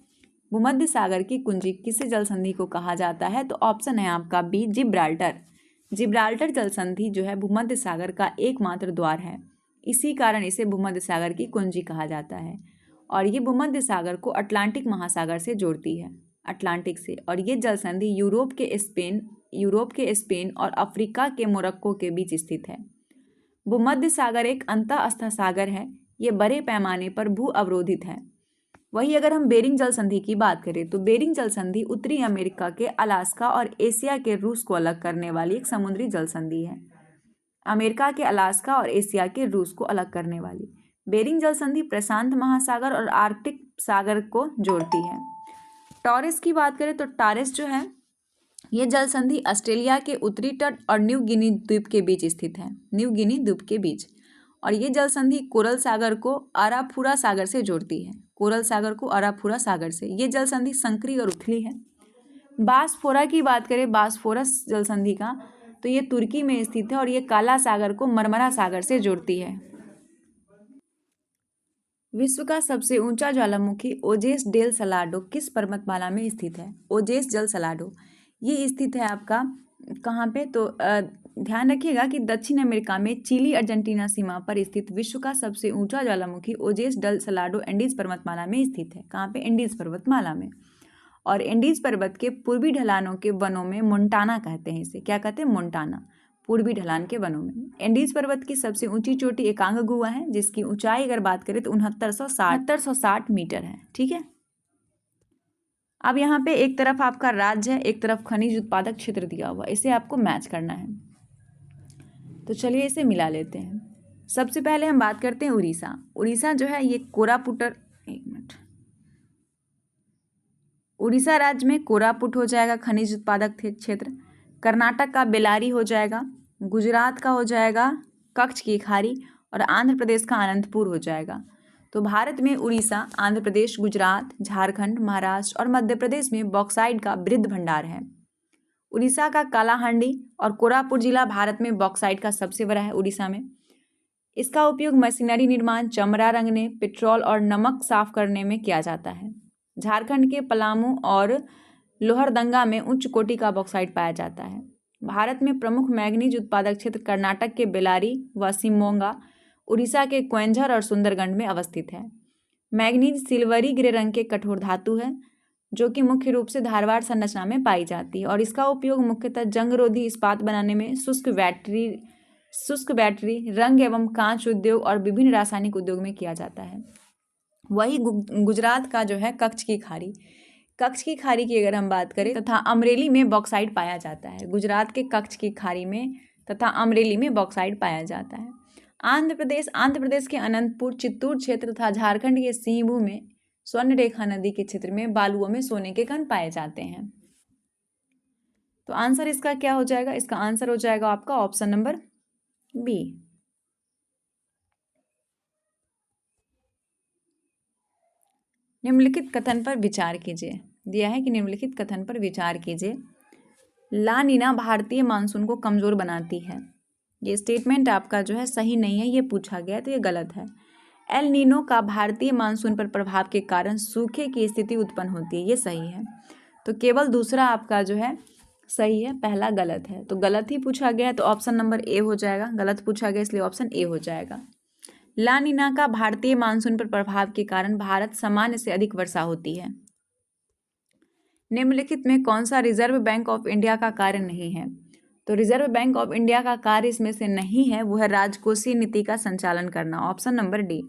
भूमध्य सागर की कुंजी किस जल संधि को कहा जाता है? तो ऑप्शन है आपका बी, जिब्राल्टर। जिब्राल्टर जल संधि जो है भूमध्य सागर का एकमात्र द्वार है, इसी कारण इसे भूमध्य सागर की कुंजी कहा जाता है। और ये भूमध्य सागर को अटलांटिक महासागर से जोड़ती है, अटलांटिक से। और ये जल संधि यूरोप के स्पेन और अफ्रीका के मोरक्को के बीच स्थित है। भूमध्य सागर एक अंतःस्थ सागर है, ये बड़े पैमाने पर भू अवरोधित है। वही अगर हम बेरिंग जल संधि की बात करें तो बेरिंग जल संधि उत्तरी अमेरिका के अलास्का और एशिया के रूस को अलग करने वाली एक समुद्री जल संधि है। अमेरिका के अलास्का और एशिया के रूस को अलग करने वाली बेरिंग जल संधि प्रशांत महासागर और आर्कटिक सागर को जोड़ती है। टॉरेस की बात करें तो टॉरेस जो है ये जल संधि ऑस्ट्रेलिया के उत्तरी तट और न्यू गिनी द्वीप के बीच स्थित है, न्यू गिनी द्वीप के बीच। और ये जल संधि कोरल सागर को अराफुरा सागर से जोड़ती है, कोरल सागर को अराफुरा सागर से। ये जल संधि संकरी और उथली है। बासफोरा की बात करें, बासफोरस जल संधि का, तो ये तुर्की में स्थित है और ये काला सागर को मरमरा सागर से जोड़ती है। विश्व का सबसे ऊंचा ज्वालामुखी ओजेस डेल सलाडो किस पर्वतमाला में स्थित है? ओजेस जल सलाडो ये स्थित है आपका कहाँ पे? तो ध्यान रखिएगा कि दक्षिण अमेरिका में चिली अर्जेंटीना सीमा पर स्थित विश्व का सबसे ऊंचा ज्वालामुखी ओजेस डेल सलाडो एंडीज पर्वतमाला में स्थित है। कहाँ पे? एंडीज पर्वतमाला में। और एंडीज पर्वत के पूर्वी ढलानों के वनों में मोन्टाना कहते हैं इसे। क्या कहते हैं? मोन्टाना, पूर्वी ढलान के वनों में। एंडीज पर्वत की सबसे ऊंची चोटी एकांगुआ है, जिसकी ऊंचाई अगर बात करें तो 6960 मीटर है। ठीक है। अब यहाँ पे एक तरफ आपका राज्य है, एक तरफ खनिज उत्पादक क्षेत्र दिया हुआ, इसे आपको मैच करना है। तो चलिए इसे मिला लेते हैं। सबसे पहले हम बात करते हैं उड़ीसा। उड़ीसा जो है ये उड़ीसा राज्य में कोरापुट हो जाएगा खनिज उत्पादक क्षेत्र। कर्नाटक का बेलारी हो जाएगा, गुजरात का हो जाएगा कच्छ की खाड़ी और आंध्र प्रदेश का अनंतपुर हो जाएगा। तो भारत में उड़ीसा, आंध्र प्रदेश, गुजरात, झारखंड, महाराष्ट्र और मध्य प्रदेश में बॉक्साइट का वृहद भंडार है। उड़ीसा का कालाहांडी और कोरापुट जिला भारत में बॉक्साइट का सबसे बड़ा है उड़ीसा में। इसका उपयोग मशीनरी निर्माण, चमड़ा रंगने, पेट्रोल और नमक साफ करने में किया जाता है। झारखंड के पलामू और लोहरदंगा में उच्च कोटि का बॉक्साइट पाया जाता है। भारत में प्रमुख मैग्नीज उत्पादक क्षेत्र कर्नाटक के बेलारी व शिवमोगा, उड़ीसा के क्वेंझर और सुंदरगढ़ में अवस्थित है। मैग्नीज सिल्वरी ग्रे रंग के कठोर धातु है जो कि मुख्य रूप से धारवाड़ संरचना में पाई जाती है और इसका उपयोग मुख्यतः जंगरोधी इस्पात बनाने में, शुष्क बैटरी, रंग एवं कांच उद्योग और विभिन्न रासायनिक उद्योग में किया जाता है। वही गुजरात का जो है कच्छ की खाड़ी की अगर हम बात करें तथा अमरेली में बॉक्साइट पाया जाता है। गुजरात के कच्छ की खाड़ी में तथा अमरेली में बॉक्साइट पाया जाता है। आंध्र प्रदेश के अनंतपुर, चित्तूर क्षेत्र तथा झारखंड के सिंहभूम में स्वर्ण रेखा नदी के क्षेत्र में बालुओं में सोने के कण पाए जाते हैं। तो आंसर इसका क्या हो जाएगा? इसका आंसर हो जाएगा आपका ऑप्शन नंबर बी। निम्नलिखित कथन पर विचार कीजिए। दिया है कि निम्नलिखित कथन पर विचार कीजिए। ला नीना भारतीय मानसून को कमजोर बनाती है। ये स्टेटमेंट आपका जो है सही नहीं है, ये पूछा गया तो ये गलत है। एल नीनो का भारतीय मानसून पर प्रभाव के कारण सूखे की स्थिति उत्पन्न होती है, ये सही है। तो केवल दूसरा आपका जो है सही है, पहला गलत है। तो गलत ही पूछा गया तो ऑप्शन नंबर ए हो जाएगा। गलत पूछा गया इसलिए ऑप्शन ए हो जाएगा। ला नीना का भारतीय मानसून पर प्रभाव के कारण भारत सामान्य से अधिक वर्षा होती है। निम्नलिखित में कौन सा रिजर्व बैंक ऑफ इंडिया का कार्य नहीं है? तो रिजर्व बैंक ऑफ इंडिया का कार्य इसमें से नहीं है, वो है राजकोषीय नीति का संचालन करना, ऑप्शन नंबर डी।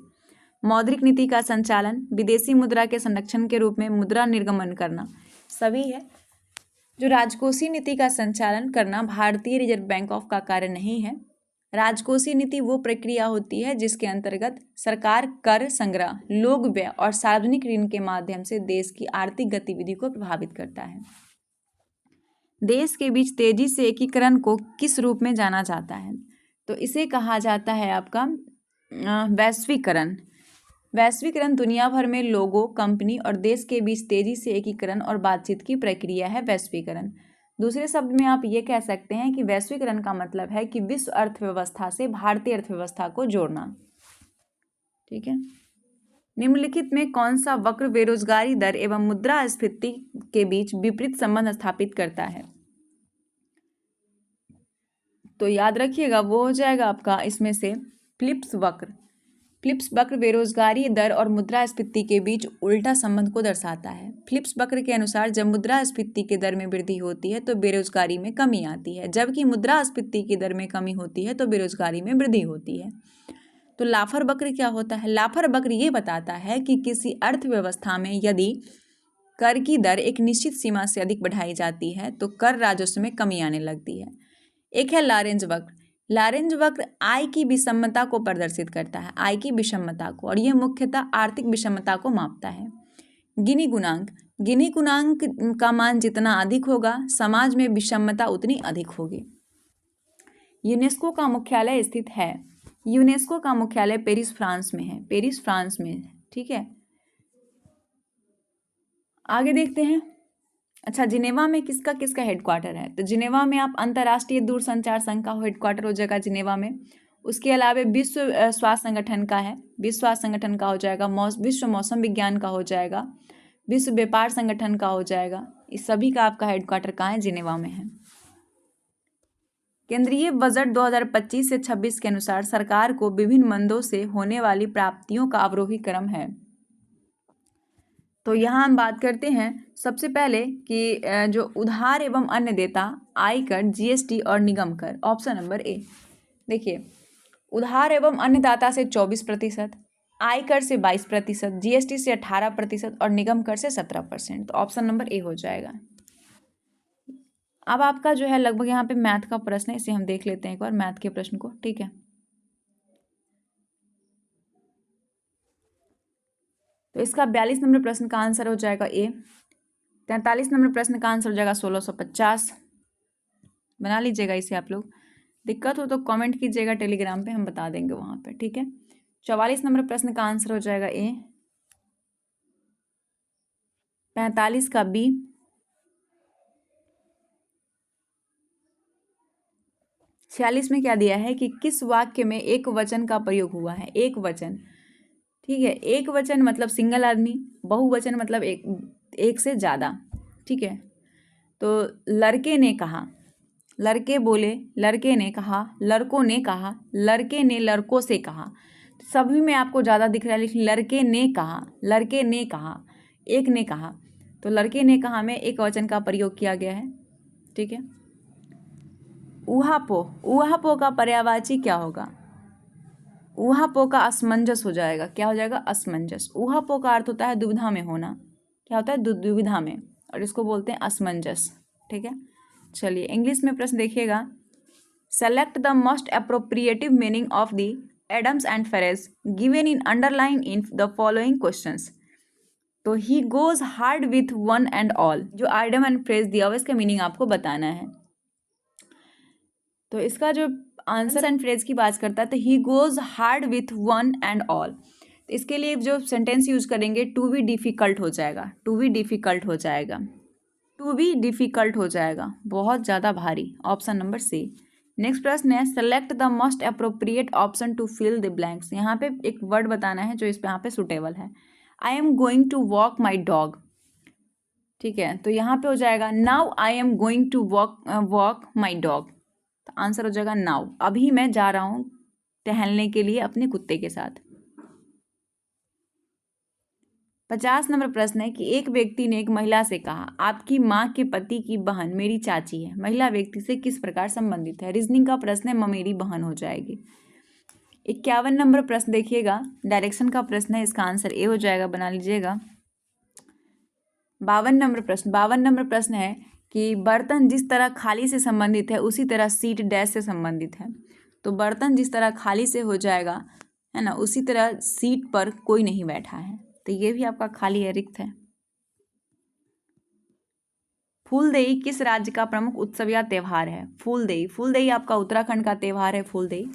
मौद्रिक नीति का संचालन, विदेशी मुद्रा के संरक्षण के रूप में मुद्रा निर्गमन करना, सभी है। जो राजकोषीय नीति का संचालन करना भारतीय रिजर्व बैंक ऑफ का कार्य नहीं है। राजकोषीय नीति वो प्रक्रिया होती है जिसके अंतर्गत सरकार कर संग्रह, लोक व्यय और सार्वजनिक ऋण के माध्यम से देश की आर्थिक गतिविधि को प्रभावित करता है। देश के बीच तेजी से एकीकरण को किस रूप में जाना जाता है? तो इसे कहा जाता है आपका वैश्वीकरण। वैश्वीकरण दुनिया भर में लोगों, कंपनी और देश के बीच तेजी से एकीकरण और बातचीत की प्रक्रिया है वैश्वीकरण। दूसरे शब्द में आप ये कह सकते हैं कि वैश्वीकरण का मतलब है कि विश्व अर्थव्यवस्था से भारतीय अर्थव्यवस्था को जोड़ना। ठीक है। निम्नलिखित में कौन सा वक्र बेरोजगारी दर एवं मुद्रास्फीति के बीच विपरीत संबंध स्थापित करता है? तो याद रखिएगा वो हो जाएगा आपका इसमें से फ्लिप्स वक्र। फ्लिप्स वक्र बेरोजगारी दर और मुद्रास्फीति के बीच उल्टा संबंध को दर्शाता है। फ्लिप्स वक्र के अनुसार जब मुद्रास्फीति की दर में वृद्धि होती है तो बेरोजगारी में कमी आती है, जबकि मुद्रास्फीति की दर में कमी होती है तो बेरोजगारी में वृद्धि होती है। तो लाफर वक्र क्या होता है? लाफर वक्र ये बताता है कि किसी अर्थव्यवस्था में यदि कर की दर एक निश्चित सीमा से अधिक बढ़ाई जाती है तो कर राजस्व में कमी आने लगती है। एक है लॉरेंज वक्र। लॉरेंज वक्र आय की विषमता को प्रदर्शित करता है, आय की विषमता को, और यह मुख्यतः आर्थिक विषमता को मापता है। गिनी गुणांक। गिनी गुणांक का मान जितना अधिक होगा समाज में विषमता उतनी अधिक होगी। यूनेस्को का मुख्यालय स्थित है। यूनेस्को का मुख्यालय पेरिस फ्रांस में है। पेरिस फ्रांस में है। ठीक है, आगे देखते हैं। अच्छा, जिनेवा में किसका किसका हेडक्वार्टर है? तो जिनेवा में आप अंतर्राष्ट्रीय दूरसंचार संघ का हेडक्वार्टर हो जाएगा जिनेवा में। उसके अलावा विश्व स्वास्थ्य संगठन का है, विश्व स्वास्थ्य संगठन का हो जाएगा, विश्व मौसम विज्ञान का हो जाएगा, विश्व व्यापार संगठन का हो जाएगा। इस सभी का आपका हेडक्वार्टर कहाँ है? जिनेवा में है। केंद्रीय बजट 2025 से 26 के अनुसार सरकार को विभिन्न मंदों से होने वाली प्राप्तियों का अवरोही क्रम है। तो यहाँ हम बात करते हैं सबसे पहले कि जो उधार एवं अन्य देता, आयकर, जीएसटी और निगम कर, ऑप्शन नंबर ए। देखिए, उधार एवं अन्य दाता से 24%, आयकर से 22%, जीएसटी से 18% और निगम कर से 17%। तो ऑप्शन नंबर ए हो जाएगा। अब आपका जो है लगभग यहाँ पे मैथ का प्रश्न है, इसे हम देख लेते हैं एक बार मैथ के प्रश्न को। ठीक है, तो इसका 42 नंबर प्रश्न का आंसर हो जाएगा ए। 43 नंबर प्रश्न का आंसर हो जाएगा 1650। बना लीजिएगा इसे आप लोग। दिक्कत हो तो कमेंट कीजिएगा टेलीग्राम पे, हम बता देंगे वहाँ पे। ठीक है, 44 नंबर प्रश्न का आंसर हो जाएगा ए। 45 का बी। 46 में क्या दिया है कि किस वाक्य में एक वचन का प्रयोग हुआ है? एक वचन। ठीक है, एक वचन मतलब सिंगल आदमी, बहुवचन मतलब एक से ज़्यादा। ठीक है, तो लड़के ने कहा, लड़के बोले, लड़के ने कहा, लड़कों ने कहा, लड़के ने लड़कों से कहा। सभी में आपको ज़्यादा दिख रहा है, लेकिन लड़के ने कहा, लड़के ने कहा, एक ने कहा, तो लड़के ने कहा में एक वचन का प्रयोग किया गया है। ठीक है। ऊहापो, ऊहापो का पर्यायवाची क्या होगा? ऊहापो का असमंजस हो जाएगा। क्या हो जाएगा? असमंजस। ऊहापो का अर्थ होता है दुविधा में होना। क्या होता है? दुविधा में, और इसको बोलते हैं असमंजस। ठीक है। चलिए इंग्लिश में प्रश्न देखिएगा। Select the most appropriate meaning of the idioms and phrase given in underline in the following questions. तो he goes hard with one and all, जो आइडम एंड फ्रेज दिया हुआ इसका मीनिंग आपको बताना है। तो इसका जो आंसर एंड फ्रेज की बात करता है तो he goes hard with one and all. तो इसके लिए जो सेंटेंस यूज करेंगे टू बी डिफिकल्ट हो जाएगा, टू बी डिफिकल्ट हो जाएगा, टू बी डिफिकल्ट हो जाएगा, बहुत ज़्यादा भारी। ऑप्शन नंबर सी। नेक्स्ट प्रश्न है select the most appropriate option to fill the blanks. यहाँ पे एक वर्ड बताना है जो इस पे यहाँ पे सुटेबल है। I am going to walk my dog. ठीक है, तो यहाँ पे हो जाएगा now I am going to walk my dog. तो आंसर हो जाएगा नाउ, अभी मैं जा रहा हूँ टहलने के लिए अपने कुत्ते के साथ। 50 नंबर प्रश्न है कि एक व्यक्ति ने एक महिला से कहा आपकी माँ के पति की बहन मेरी चाची है। महिला व्यक्ति से किस प्रकार संबंधित है? रीजनिंग का प्रश्न है, मेरी बहन हो जाएगी। 51 नंबर प्रश्न देखिएगा, डायरेक्शन का प्रश्न है, इसका आंसर ए हो जाएगा, बना लीजिएगा। 52 नंबर प्रश्न है कि बर्तन जिस तरह खाली से संबंधित है उसी तरह सीट डैश से संबंधित है। तो बर्तन जिस तरह खाली से हो जाएगा है ना, उसी तरह सीट पर कोई नहीं बैठा है, तो ये भी आपका खाली है, रिक्त है। फूलदेई किस राज्य का प्रमुख उत्सव या त्यौहार है? फूलदेई, फूलदेई आपका उत्तराखंड का त्यौहार है फूलदेई।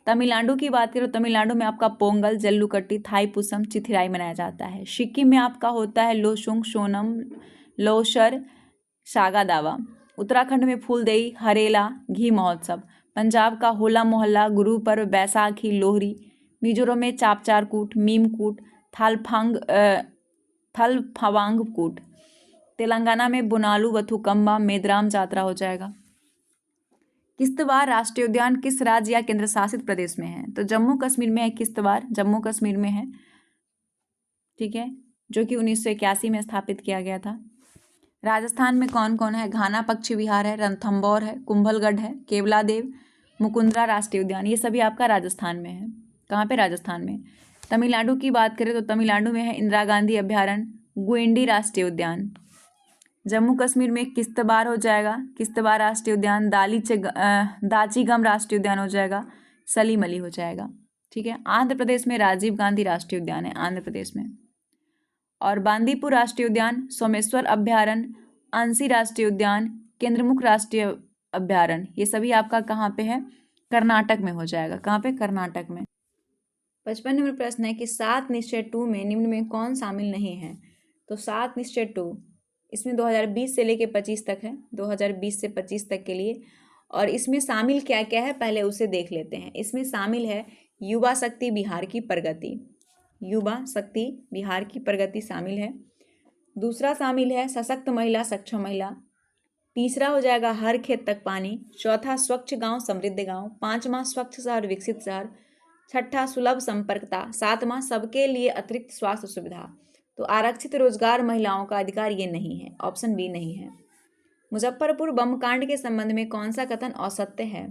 तमिलनाडु की बात करें तो तमिलनाडु में आपका पोंगल, जल्लूकट्टी, थाईपुसम, चिथिराई मनाया जाता है। सिक्किम में आपका होता है लोसुंग, सोनम, लोसर, सागा दावा। उत्तराखंड में फूलदेई, हरेला, घी महोत्सव। पंजाब का होला मोहल्ला, गुरु पर्व, बैसाखी, लोहरी। मिजोरम में चापचारकूट, मीमकूट, थलफावांगकूट। तेलंगाना में बोनालू बथुकम्मा, मेदराम जात्रा हो जाएगा। किश्तवाड़ राष्ट्रीय उद्यान किस राज्य या केंद्र शासित प्रदेश में है? तो जम्मू कश्मीर में है किश्तवाड़, जम्मू कश्मीर में है। ठीक है, जो कि 1981 में स्थापित किया गया था। राजस्थान में कौन कौन है? घाना पक्षी विहार है, रणथंभौर है, कुंभलगढ़ है, केवलादेव, मुकुंदरा राष्ट्रीय उद्यान, ये सभी आपका राजस्थान में है। कहाँ पे? राजस्थान में। तमिलनाडु की बात करें तो तमिलनाडु में है इंदिरा गांधी अभ्यारण्य, गुइंडी राष्ट्रीय उद्यान। जम्मू कश्मीर में किश्तवाड़ हो जाएगा, किश्तवाड़ राष्ट्रीय उद्यान, दाचीगम राष्ट्रीय उद्यान हो जाएगा, सलीम अली हो जाएगा। ठीक है, आंध्र प्रदेश में राजीव गांधी राष्ट्रीय उद्यान है, आंध्र प्रदेश में। और बांदीपुर राष्ट्रीय उद्यान, सोमेश्वर अभ्यारण्य, अंसी राष्ट्रीय उद्यान, केंद्रमुख राष्ट्रीय अभ्यारण्य, ये सभी आपका कहाँ पे है? कर्नाटक में हो जाएगा। कहाँ पे? कर्नाटक में। 55 नंबर प्रश्न है कि 7 निश्चय 2 में निम्न में कौन शामिल नहीं है? तो 7 निश्चय 2 इसमें 2020 से लेके 25 तक है, 2020 से 25 तक के लिए। और इसमें शामिल क्या क्या है पहले उसे देख लेते हैं। इसमें शामिल है युवा शक्ति बिहार की प्रगति, युवा शक्ति बिहार की प्रगति शामिल है। दूसरा शामिल है सशक्त महिला, सक्षम महिला। तीसरा हो जाएगा हर खेत तक पानी। चौथा स्वच्छ गांव समृद्ध गांव। पांचवा स्वच्छ शहर विकसित शहर। छठा सुलभ संपर्कता। सातवां सबके लिए अतिरिक्त स्वास्थ्य सुविधा। तो आरक्षित रोजगार महिलाओं का अधिकार ये नहीं है, ऑप्शन बी नहीं है। मुजफ्फरपुर बम कांड के संबंध में कौन सा कथन असत्य है?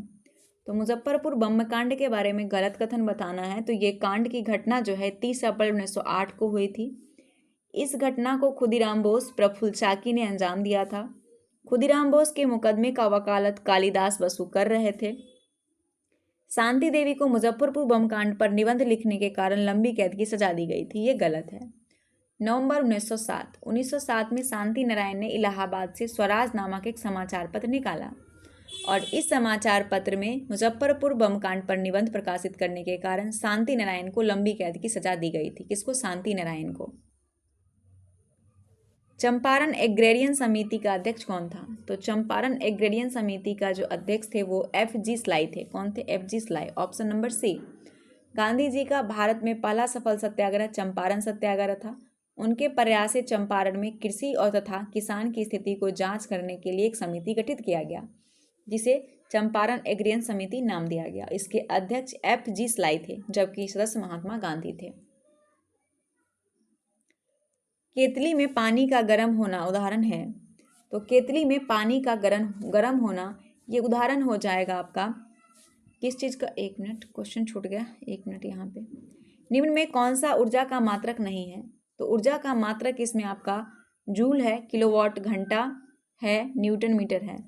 तो मुजफ्फरपुर बम कांड के बारे में गलत कथन बताना है। तो ये कांड की घटना जो है 30 अप्रैल 1908 को हुई थी। इस घटना को खुदीराम बोस, प्रफुल्ल चाकी ने अंजाम दिया था। खुदीराम बोस के मुकदमे का वकालत कालिदास बसु कर रहे थे। शांति देवी को मुजफ्फरपुर बम कांड पर निबंध लिखने के कारण लंबी कैद की सजा दी गई थी, ये गलत है। नवंबर 1907 में शांति नारायण ने इलाहाबाद से स्वराज नामक एक समाचार पत्र निकाला और इस समाचार पत्र में मुजफ्फरपुर बम कांड पर निबंध प्रकाशित करने के कारण शांति नारायण को लंबी कैद की सजा दी गई थी। किसको? शांति नारायण को। चंपारण एग्रेरियन समिति का अध्यक्ष कौन था? तो चंपारण एग्रेरियन समिति का जो अध्यक्ष थे वो FG स्लाई थे। कौन थे? FG sly, option number C. Gandhi ji का भारत में पहला सफल सत्याग्रह चंपारण सत्याग्रह था। उनके प्रयास से चंपारण में कृषि और तथा किसान की स्थिति को जांच करने के लिए एक समिति गठित किया गया। जिसे चंपारण एग्रियन समिति नाम दिया गया। इसके अध्यक्ष FG स्लाई थे, जबकि सदस्य महात्मा गांधी थे। केतली में पानी का गर्म होना उदाहरण है, तो केतली में पानी का गर्म होना ये उदाहरण हो जाएगा आपका किस चीज़ का। एक मिनट, क्वेश्चन छूट गया, एक मिनट यहाँ पे। निम्न में कौन सा ऊर्जा का मात्रक नहीं है, तो ऊर्जा का मात्रक इसमें आपका जूल है, किलोवाट घंटा है, न्यूटन मीटर है।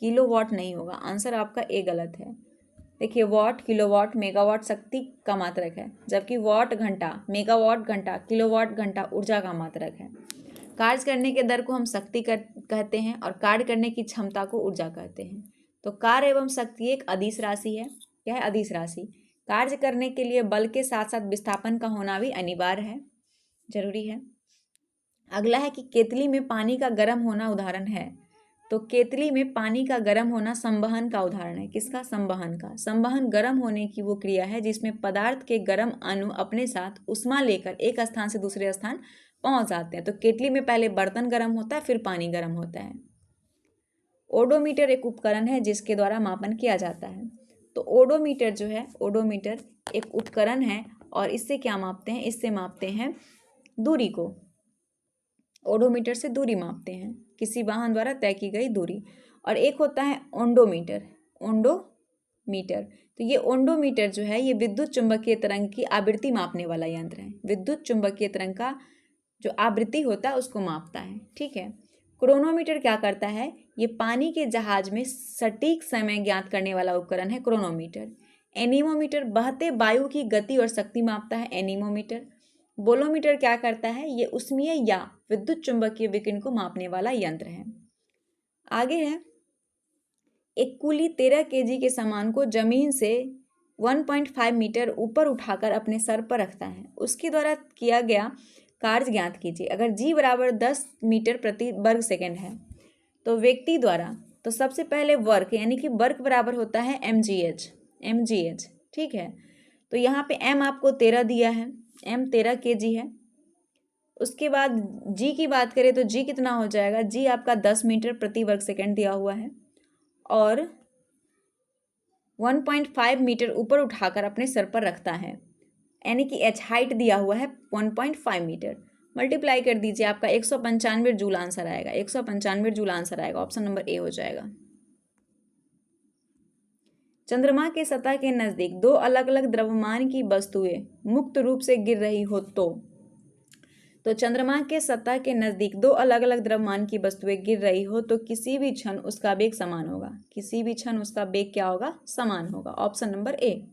किलोवाट नहीं होगा, आंसर आपका ए गलत है। देखिए वाट, किलोवाट, मेगावाट शक्ति का मात्रक है, जबकि वाट घंटा, मेगावाट घंटा, किलोवाट घंटा ऊर्जा का मात्रक है। कार्य करने के दर को हम शक्ति कहते हैं और कार्य करने की क्षमता को ऊर्जा कहते हैं। तो कार्य एवं शक्ति एक अदिश राशि है। क्या है? अदिश राशि। कार्य करने के लिए बल के साथ साथ विस्थापन का होना भी अनिवार्य है, जरूरी है। अगला है कि केतली में पानी का गर्म होना उदाहरण है, तो केतली में पानी का गर्म होना संवहन का उदाहरण है। किसका? संवहन का। संवहन गर्म होने की वो क्रिया है जिसमें पदार्थ के गर्म अणु अपने साथ उष्मा लेकर एक स्थान से दूसरे स्थान पहुंच जाते हैं। तो केतली में पहले बर्तन गर्म होता है, फिर पानी गर्म होता है। ओडोमीटर एक उपकरण है जिसके द्वारा मापन किया जाता है। तो ओडोमीटर जो है, ओडोमीटर एक उपकरण है और इससे क्या मापते हैं? इससे मापते हैं दूरी को। ओडोमीटर से दूरी मापते हैं, किसी वाहन द्वारा तय की गई दूरी। और एक होता है ओंडोमीटर। ओंडोमीटर, तो ये ओंडोमीटर जो है ये विद्युत चुंबकीय तरंग की आवृत्ति मापने वाला यंत्र है। विद्युत चुंबकीय तरंग का जो आवृत्ति होता है उसको मापता है। ठीक है। क्रोनोमीटर क्या करता है? ये पानी के जहाज में सटीक समय ज्ञात करने वाला उपकरण है क्रोनोमीटर। एनीमोमीटर बहते वायु की गति और शक्ति मापता है, एनीमोमीटर। बोलोमीटर क्या करता है? ये उष्मीय या विद्युत चुंबकीय विकिरण को मापने वाला यंत्र है। आगे है, एक कुली 13 kg के सामान को जमीन से 1.5 मीटर ऊपर उठाकर अपने सर पर रखता है। उसके द्वारा किया गया कार्य ज्ञात कीजिए। अगर g बराबर 10 मीटर प्रति वर्ग सेकंड है तो व्यक्ति द्वारा, तो सबसे पहले वर्क यानी कि वर्क बराबर होता है mgh। ठीक है। तो यहाँ पे m आपको 13 दिया है, m 13 kg है। उसके बाद g की बात करें तो g कितना हो जाएगा? g आपका 10 मीटर प्रति वर्ग सेकंड दिया हुआ है और 1.5 मीटर ऊपर उठाकर अपने सर पर रखता है, यानी कि h हाइट दिया हुआ है 1.5 मीटर। मल्टीप्लाई कर दीजिए, आपका 195 जूल आंसर आएगा। 195 जूल आंसर आएगा, ऑप्शन नंबर ए हो जाएगा। चंद्रमा के सतह के नजदीक दो अलग अलग द्रव्यमान की वस्तुएं मुक्त रूप से गिर रही हो तो चंद्रमा के सतह के नजदीक दो अलग अलग द्रव्यमान की वस्तुएं गिर रही हो तो किसी भी क्षण उसका वेग समान होगा। किसी भी क्षण उसका वेग क्या होगा? समान होगा, ऑप्शन नंबर ए।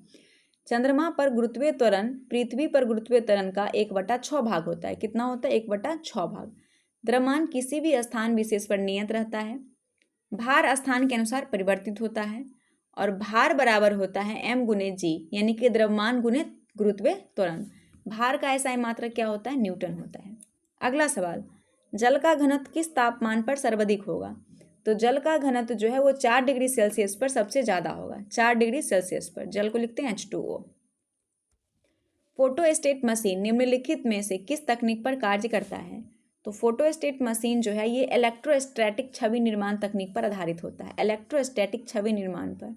चंद्रमा पर गुरुत्वीय त्वरण पृथ्वी पर गुरुत्वीय त्वरण का 1/6 भाग होता है। कितना होता है? 1/6 भाग। द्रव्यमान किसी भी स्थान विशेष पर नियत रहता है। भार स्थान के अनुसार परिवर्तित होता है और भार बराबर होता है m गुने g, यानी कि द्रव्यमान गुने गुरुत्वीय त्वरण। भार का ऐसा मात्रक क्या होता है? न्यूटन होता है। अगला सवाल, जल का घनत्व किस तापमान पर सर्वाधिक होगा? तो जल का घनत्व जो है वो 4 डिग्री सेल्सियस पर सबसे ज्यादा होगा। 4 डिग्री सेल्सियस पर जल को लिखते हैं H2O। फोटोस्टेट मशीन निम्नलिखित में से किस तकनीक पर कार्य करता है? तो फोटोस्टेट मशीन जो है ये इलेक्ट्रोस्टैटिक छवि निर्माण तकनीक पर आधारित होता है। इलेक्ट्रोस्टैटिक छवि निर्माण पर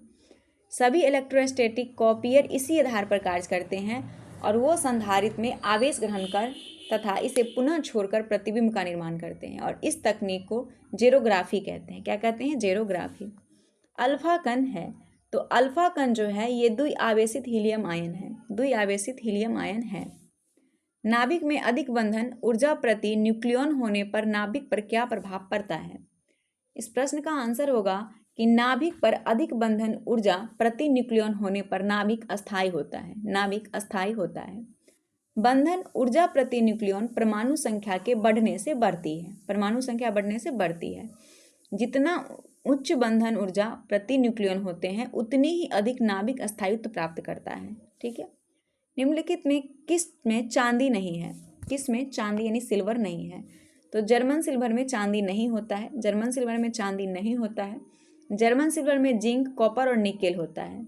सभी इलेक्ट्रोस्टैटिक कॉपियर इसी आधार पर कार्य करते हैं और वो संधारित्र में आवेश ग्रहण कर तथा इसे पुनः छोड़कर प्रतिबिंब का निर्माण करते हैं और इस तकनीक को जेरोग्राफी कहते हैं। क्या कहते हैं? जेरोग्राफी। अल्फा कण है, तो अल्फा कण जो है ये द्विआवेशित हीलियम आयन है। द्विआवेशित हीलियम आयन है। नाभिक में अधिक बंधन ऊर्जा प्रति न्यूक्लियॉन होने पर नाभिक पर क्या प्रभाव पड़ता है? इस प्रश्न का आंसर होगा कि नाभिक पर अधिक बंधन ऊर्जा प्रति न्यूक्लियॉन होने पर नाभिक अस्थायी होता है। नाभिक अस्थायी होता है। बंधन ऊर्जा प्रति न्यूक्लियॉन परमाणु संख्या के बढ़ने से बढ़ती है। परमाणु संख्या बढ़ने से बढ़ती है। जितना उच्च बंधन ऊर्जा प्रति न्यूक्लियॉन होते हैं उतनी ही अधिक नाभिक अस्थायित्व प्राप्त करता है। ठीक है। निम्नलिखित में किस में चांदी नहीं है? किस में चांदी यानी सिल्वर नहीं है? तो जर्मन सिल्वर में चांदी नहीं होता है। जर्मन सिल्वर में चांदी नहीं होता है। जर्मन सिल्वर में जिंक, कॉपर और निकेल होता है।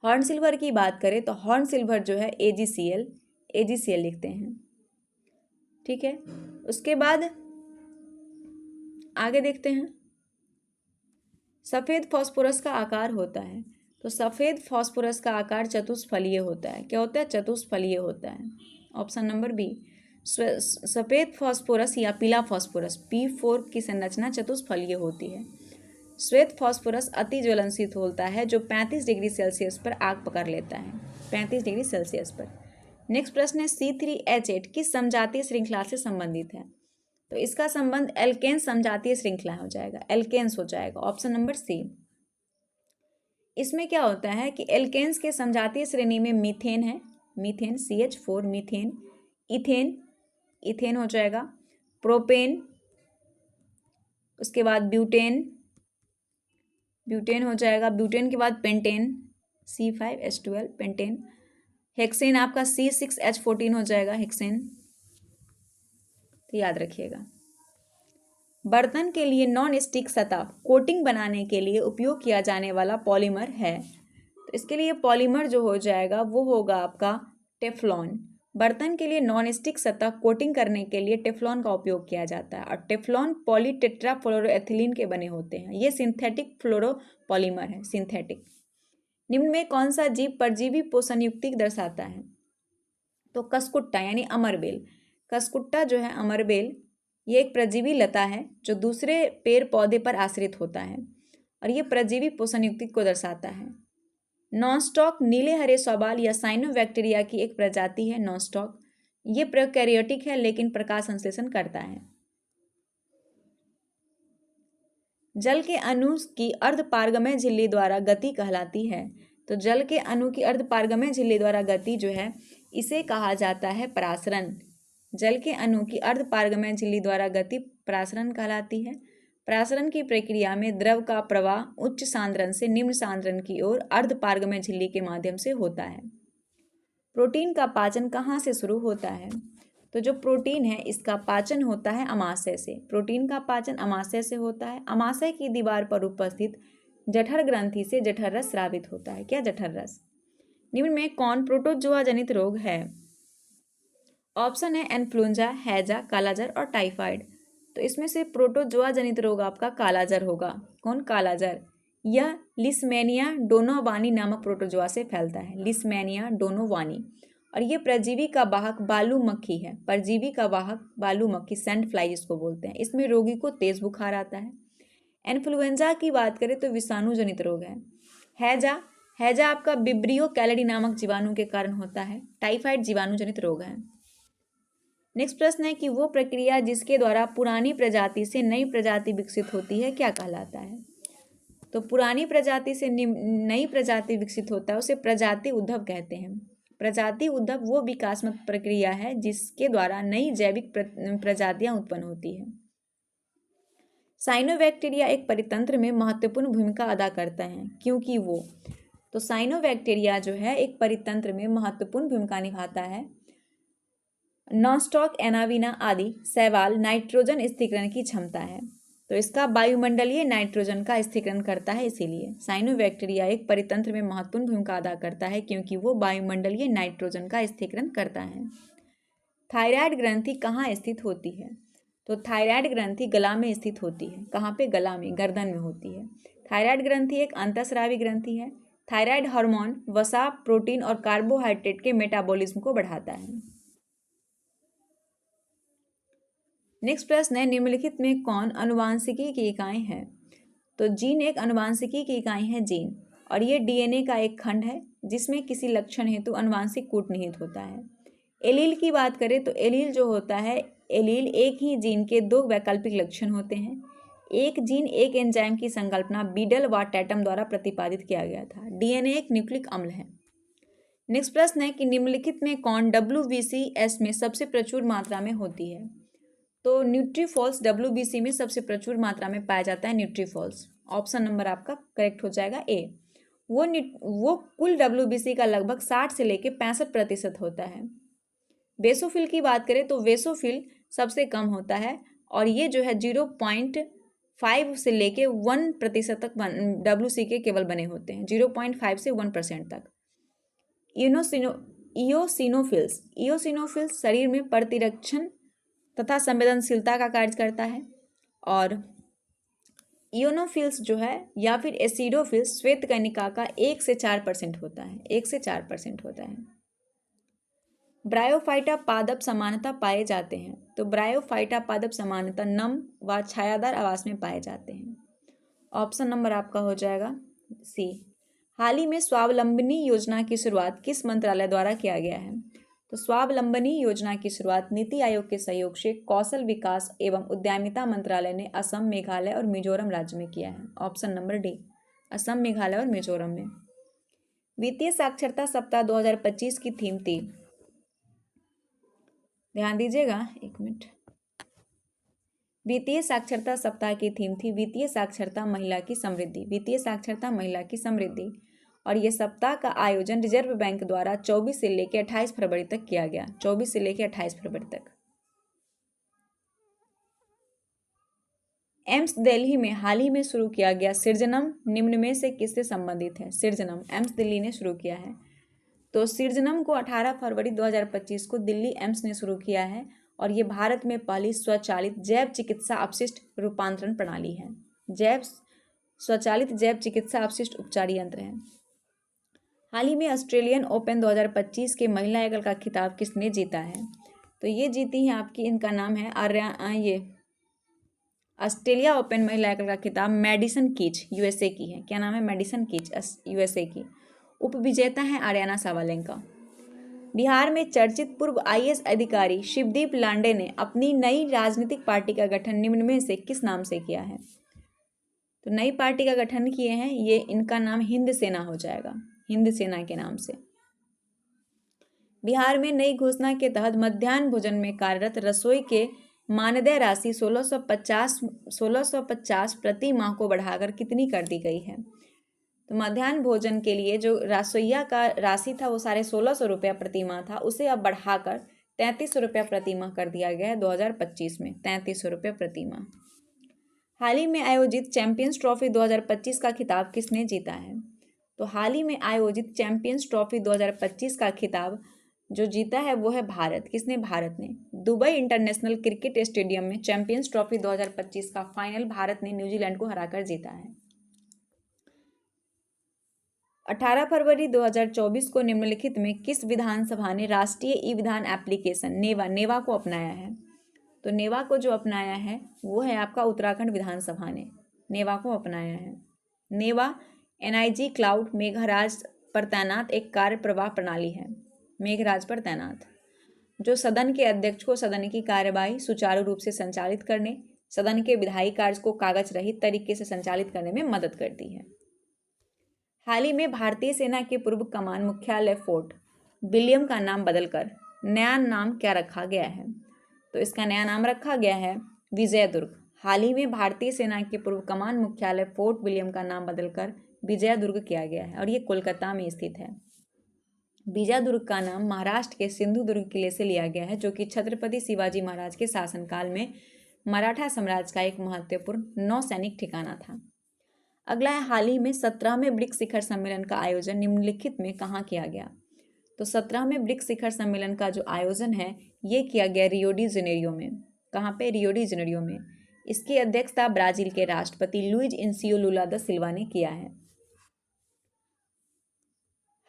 हॉर्न सिल्वर की बात करें तो हॉर्न सिल्वर जो है AgCl लिखते हैं। ठीक है। उसके बाद आगे देखते हैं, सफ़ेद फास्फोरस का आकार होता है, तो सफ़ेद फास्फोरस का आकार चतुष्फलीय होता है। क्या होता है? चतुष्फलीय होता है। Option number B. सफ़ेद फास्फोरस या पीला फास्फोरस P4 की संरचना चतुष्फलीय होती है। श्वेत फास्फोरस अति ज्वलनशील होता है जो 35 डिग्री सेल्सियस पर आग पकड़ लेता है, 35 डिग्री सेल्सियस पर। नेक्स्ट प्रश्न है C3H8 किस समजातीय श्रृंखला से संबंधित है? तो इसका संबंध एल्केन्स समजातीय श्रृंखला हो जाएगा, एल्केन्स हो जाएगा। Option number C. इसमें क्या होता है कि एल्केन्स के समजातीय श्रेणी में मीथेन है, methane CH4, methane, ethane, ethane हो जाएगा, प्रोपेन, उसके बाद ब्यूटेन, ब्यूटेन हो जाएगा, ब्यूटेन के बाद पेंटेन C5H12 पेंटेन, हेक्सेन आपका C6H14 हो जाएगा, हेक्सेन। तो याद रखिएगा। बर्तन के लिए नॉन स्टिक सतह कोटिंग बनाने के लिए उपयोग किया जाने वाला पॉलीमर है, तो इसके लिए पॉलीमर जो हो जाएगा वो होगा आपका टेफ्लॉन। बर्तन के लिए नॉन स्टिक सतह कोटिंग करने के लिए टेफ्लॉन का उपयोग किया जाता है और टेफ्लॉन पॉलीटेट्राफ्लोरोएथिलीन के बने होते हैं। ये सिंथेटिक फ्लोरोपॉलीमर है, सिंथेटिक। निम्न में कौन सा जीव परजीवी पोषण युक्ति दर्शाता है? तो कसकुट्टा यानी अमरबेल। कसकुट्टा जो है अमरबेल, ये एक परजीवी लता है जो दूसरे पेड़ पौधे पर आश्रित होता है और ये परजीवी पोषण युक्ति को दर्शाता है। नॉनस्टॉक नीले हरे शैवाल या साइनोबैक्टीरिया की एक प्रजाति है नॉनस्टॉक। ये प्रोकैरियोटिक है लेकिन प्रकाश संश्लेषण करता है। जल के अणु की अर्धपारगम्य झिल्ली द्वारा गति कहलाती है, तो जल के अणु की अर्धपारगम्य झिल्ली द्वारा गति जो है इसे कहा जाता है परासरण। जल के अणु की अर्धपारगम्य झिल्ली द्वारा गति परासरण कहलाती है। परासरण की प्रक्रिया में द्रव का प्रवाह उच्च सांद्रण से निम्न सांद्रण की ओर अर्धपारगम्य झिल्ली के माध्यम से होता है। प्रोटीन का पाचन कहाँ से शुरू होता है? तो जो प्रोटीन है इसका पाचन होता है अमाशय से। प्रोटीन का पाचन अमाशय से होता है। अमाशय की दीवार पर उपस्थित जठर ग्रंथि से जठर रस स्रावित होता है। क्या? जठर रस। निम्न में कौन प्रोटोजोआ जनित रोग है? ऑप्शन है इन्फ्लुएंजा, हैजा, कालाजार और टाइफाइड। तो इसमें से प्रोटोजोआ जनित रोग आपका कालाजार होगा। कौन? कालाजार। यह लिस्मेनिया डोनोवानी नामक प्रोटोजोआ से फैलता है, लिस्मेनिया डोनोवानी। और ये परजीवी का वाहक बालू मक्खी है, परजीवी का वाहक बालू मक्खी, सैंड फ्लाई जिसको बोलते हैं। इसमें रोगी को तेज बुखार आता है। इन्फ्लुएंजा की बात करें तो विषाणु जनित रोग है। हैजा, हैजा आपका विब्रियो कैलिडी नामक जीवाणु के कारण होता है। टाइफाइड जीवाणु जनित रोग है। नेक्स्ट प्रश्न है कि वो प्रक्रिया जिसके द्वारा पुरानी प्रजाति से नई प्रजाति विकसित होती है क्या कहलाता है? तो पुरानी प्रजाति से नई प्रजाति विकसित होता है उसे प्रजाति उद्भव कहते हैं। प्रजाति उद्भव वो विकासात्मक प्रक्रिया है जिसके द्वारा नई जैविक प्रजातियां उत्पन्न होती है। साइनोबैक्टीरिया एक परितंत्र में महत्वपूर्ण भूमिका अदा करता है क्योंकि वो, तो साइनोबैक्टीरिया जो है एक परितंत्र में महत्वपूर्ण भूमिका निभाता है। नॉनस्टॉक, एनाविना आदि शैवाल नाइट्रोजन स्थिरीकरण की क्षमता है, तो इसका वायुमंडलीय नाइट्रोजन का स्थिरीकरण करता है। इसीलिए साइनोबैक्टीरिया एक परितंत्र में महत्वपूर्ण भूमिका अदा करता है क्योंकि वो वायुमंडलीय नाइट्रोजन का स्थिरीकरण करता है। थायराइड ग्रंथि कहाँ स्थित होती है? तो थायराइड ग्रंथि गला में स्थित होती है। कहाँ पे? गला में, गर्दन में होती है। थायराइड ग्रंथि एक अंतःस्रावी ग्रंथि है। थायराइड हार्मोन वसा, प्रोटीन और कार्बोहाइड्रेट के मेटाबॉलिज्म को बढ़ाता है। नेक्स्ट प्रश्न है निम्नलिखित में कौन अनुवांशिकी की इकाई है? तो जीन एक अनुवांशिकी की इकाई है, जीन, और ये डीएनए का एक खंड है जिसमें किसी लक्षण हेतु अनुवांशिक कूट निहित होता है। एलील की बात करें तो एलील जो होता है, एलील एक ही जीन के दो वैकल्पिक लक्षण होते हैं। एक जीन एक एंजाइम की संकल्पना बीडल व टैटम द्वारा प्रतिपादित किया गया था। डीएनए एक न्यूक्लिक अम्ल है। नेक्स्ट प्रश्न है कि निम्नलिखित में कौन WBCS में सबसे प्रचुर मात्रा में होती है? तो न्यूट्रीफॉल्स WBC में सबसे प्रचुर मात्रा में पाया जाता है, न्यूट्रीफॉल्स। ऑप्शन नंबर आपका करेक्ट हो जाएगा ए। वो कुल WBC का लगभग 60 से लेकर 65% होता है। बेसोफिल की बात करें तो बेसोफिल सबसे कम होता है और ये जो है 0.5 से लेके 1% तक WC के केवल बने होते हैं, 0.5 से 1% तक। इयोसिनोफिल्स शरीर में प्रतिरक्षण तथा संवेदनशीलता का कार्य करता है और इयोनोफिल्स जो है या फिर एसिडोफिल्स श्वेत कणिका का 1 से 4% होता है, 1 से 4% होता है। ब्रायोफाइटा पादप समानता पाए जाते हैं, तो ब्रायोफाइटा पादप समानता नम व छायादार आवास में पाए जाते हैं। ऑप्शन नंबर आपका हो जाएगा सी। हाल ही में स्वावलंबनी योजना की शुरुआत किस मंत्रालय द्वारा किया गया है? तो स्वावलंबनी योजना की शुरुआत नीति आयोग के सहयोग से कौशल विकास एवं उद्यमिता मंत्रालय ने असम, मेघालय और मिजोरम राज्य में किया है। Option number D, Assam, Meghalaya और मिजोरम में। वित्तीय साक्षरता सप्ताह 2025 की थीम थी, ध्यान दीजिएगा, एक मिनट। वित्तीय साक्षरता सप्ताह की थीम थी वित्तीय साक्षरता महिला की समृद्धि, वित्तीय साक्षरता महिला की समृद्धि। और ये सप्ताह का आयोजन रिजर्व बैंक द्वारा 24 से लेकर 28 फरवरी तक किया गया, 24 से लेकर 28 फरवरी तक। एम्स दिल्ली में हाल ही में शुरू किया गया सृजनम निम्न में से किससे संबंधित है? सृजनम एम्स दिल्ली ने शुरू किया है। तो सृजनम को 18 फरवरी 2025 को दिल्ली एम्स ने शुरू किया है और ये भारत में पहली स्वचालित जैव चिकित्सा अपशिष्ट रूपांतरण प्रणाली है। स्वचालित जैव चिकित्सा अपशिष्ट उपचार यंत्र है। हाल ही में ऑस्ट्रेलियन ओपन 2025 के महिला एकल का खिताब किसने जीता है? तो ये जीती है आपकी, इनका नाम है ये ऑस्ट्रेलिया ओपन महिला एकल का खिताब मैडिसन कीज यूएसए की है। क्या नाम है? मैडिसन कीज, यूएसए की। उपविजेता है आर्याना सावालेंका। बिहार में चर्चित पूर्व आईएएस अधिकारी शिवदीप लांडे ने अपनी नई राजनीतिक पार्टी का गठन निम्न में से किस नाम से किया है? तो नई पार्टी का गठन किए हैं ये, इनका नाम हिंद सेना हो जाएगा, हिंद सेना के नाम से। बिहार में नई घोषणा के तहत मध्याह्न भोजन में कार्यरत रसोई के मानदेय राशि 1650 प्रति माह को बढ़ाकर कितनी कर दी गई है? तो मध्याह्न भोजन के लिए जो रसोइया का राशि था वो 1650 रुपया प्रति माह था, उसे अब बढ़ाकर 3300 रुपया प्रति माह कर दिया गया है 2025 में, 3300 रुपया प्रति माह। हाल ही में आयोजित चैंपियंस ट्रॉफी 2025 का खिताब किसने जीता है? तो हाल ही में आयोजित चैंपियंस ट्रॉफी 2025 का खिताब जो जीता है वो है भारत। किसने? भारत ने। दुबई इंटरनेशनल क्रिकेट स्टेडियम में चैंपियंस ट्रॉफी 2025 का फाइनल भारत ने न्यूजीलैंड को हराकर जीता है। 18 फरवरी 2024 को निम्नलिखित में किस विधानसभा ने राष्ट्रीय ई विधान एप्लीकेशन नेवा को अपनाया है? तो नेवा को जो अपनाया है वो है आपका उत्तराखंड विधानसभा ने नेवा को अपनाया है। नेवा एनआईजी क्लाउड मेघराज पर तैनात एक कार्य प्रवाह प्रणाली है, मेघराज पर तैनात, जो सदन के अध्यक्ष को सदन की कार्यवाही सुचारू रूप से संचालित करने, सदन के विधायी कार्य को कागज रहित तरीके से संचालित करने में मदद करती है। हाल ही में भारतीय सेना के पूर्व कमान मुख्यालय फोर्ट विलियम का नाम बदलकर नया नाम क्या रखा गया है? तो इसका नया नाम रखा गया है विजय दुर्ग। हाल ही में भारतीय सेना के पूर्व कमान मुख्यालय फोर्ट विलियम का नाम बदलकर विजय दुर्ग किया गया है और ये कोलकाता में स्थित है। विजय दुर्ग का नाम महाराष्ट्र के सिंधुदुर्ग किले से लिया गया है, जो कि छत्रपति शिवाजी महाराज के शासनकाल में मराठा साम्राज्य का एक महत्वपूर्ण नौसैनिक ठिकाना था। अगला है, हाल ही में 17वें ब्रिक्स शिखर सम्मेलन का आयोजन निम्नलिखित में कहाँ किया गया? तो 17वें ब्रिक्स शिखर सम्मेलन का जो आयोजन है ये किया गया रियो डी जेनेरियो में। कहाँ पे? रियो डी जेनेरियो में। इसकी अध्यक्षता ब्राजील के राष्ट्रपति लुइज इनासियो लुला दा सिल्वा ने किया है।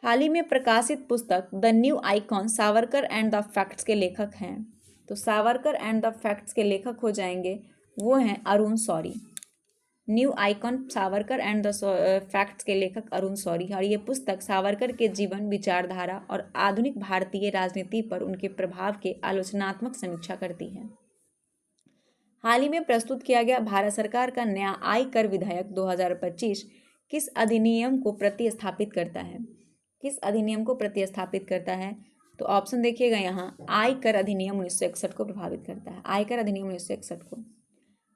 हाल ही में प्रकाशित पुस्तक the new icon Savarkar and the facts के लेखक हैं। तो सावरकर एंड द फैक्ट्स के लेखक हो जाएंगे वो हैं Arun Shourie. New icon Savarkar and the facts के लेखक अरुण शौरी। और ये पुस्तक सावरकर के जीवन, विचारधारा और आधुनिक भारतीय राजनीति पर उनके प्रभाव के आलोचनात्मक समीक्षा करती है। हाल ही में प्रस्तुत किया गया भारत सरकार का नया आयकर विधेयक 2025 किस अधिनियम को प्रतिस्थापित करता है? किस अधिनियम को प्रतिस्थापित करता है? तो ऑप्शन देखिएगा यहाँ, आयकर अधिनियम 1961 को प्रभावित करता है, आयकर अधिनियम 1961 को।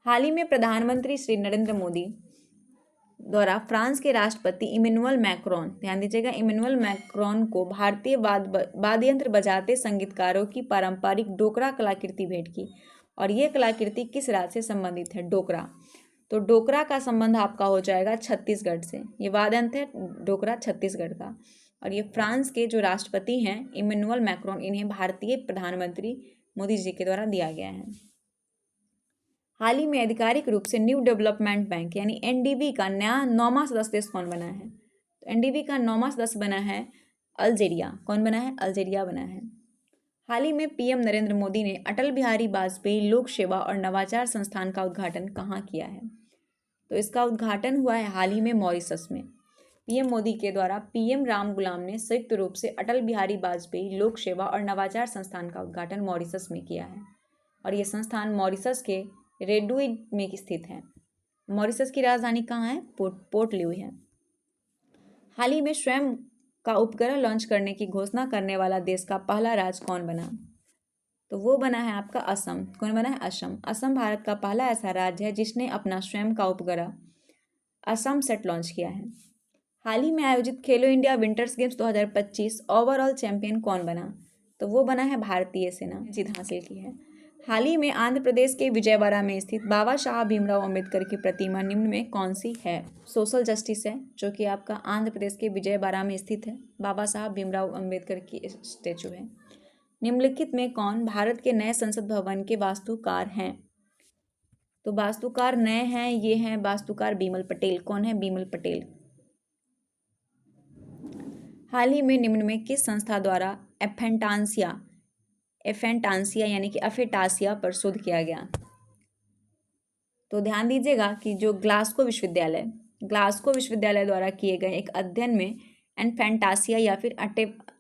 हाल ही में प्रधानमंत्री श्री नरेंद्र मोदी द्वारा फ्रांस के राष्ट्रपति इमैनुअल मैक्रोन, ध्यान दीजिएगा, इमैनुअल मैक्रोन को भारतीय वाद्य यंत्र बजाते संगीतकारों की पारंपरिक डोकरा कलाकृति भेंट की। और ये कलाकृति किस राज्य से संबंधित है? डोकरा। तो डोकरा का संबंध आपका हो जाएगा छत्तीसगढ़ से। ये वाद्य यंत्र है डोकरा, छत्तीसगढ़ का। और ये फ्रांस के जो राष्ट्रपति हैं इमैनुअल मैक्रोन, इन्हें भारतीय प्रधानमंत्री मोदी जी के द्वारा दिया गया है। हाल ही में आधिकारिक रूप से न्यू डेवलपमेंट बैंक यानी एनडीबी का नया 9वां सदस्य देश कौन बना है? तो एनडीबी का 9वां सदस्य बना है अल्जीरिया। कौन बना है? अल्जीरिया बना है। हाल ही में पीएम नरेंद्र मोदी ने अटल बिहारी वाजपेयी लोक सेवा और नवाचार संस्थान का उद्घाटन कहाँ किया है? तो इसका उद्घाटन हुआ है हाल ही में मॉरिशस में। पीएम मोदी के द्वारा पीएम राम गुलाम ने संयुक्त रूप से अटल बिहारी वाजपेयी लोक सेवा और नवाचार संस्थान का उद्घाटन मॉरिशस में किया है और ये संस्थान मॉरिशस के रेडुई में स्थित है। मॉरिशस की राजधानी कहाँ है? पोर्ट लुई है। हाल ही में स्वयं का उपग्रह लॉन्च करने की घोषणा करने वाला देश का पहला राज्य कौन बना? तो वो बना है आपका असम। कौन बना है? असम। असम भारत का पहला ऐसा राज्य है जिसने अपना स्वयं का उपग्रह असम सेट लॉन्च किया है। हाल ही में आयोजित खेलो India winters games 2025 overall champion कौन बना? तो वो बना है भारतीय सेना। जीत हासिल की है। हाल ही में आंध्र प्रदेश के विजयवाड़ा में स्थित बाबा साहब भीमराव अंबेडकर की प्रतिमा निम्न में कौन सी है? सोशल जस्टिस है, जो कि आपका आंध्र प्रदेश के विजयवाड़ा में स्थित है। बाबा साहब भीमराव अंबेडकर की स्टेचू है। निम्नलिखित में कौन भारत के नए संसद भवन के वास्तुकार हैं? तो वास्तुकार नए हैं, ये हैं वास्तुकार बिमल पटेल। कौन है? बिमल पटेल। हाल ही में निम्न में किस संस्था द्वारा एफेंटासिया यानी कि अफेटासिया पर शोध किया गया? तो ध्यान दीजिएगा कि जो ग्लासगो विश्वविद्यालय द्वारा किए गए एक अध्ययन में एफेंटासिया या फिर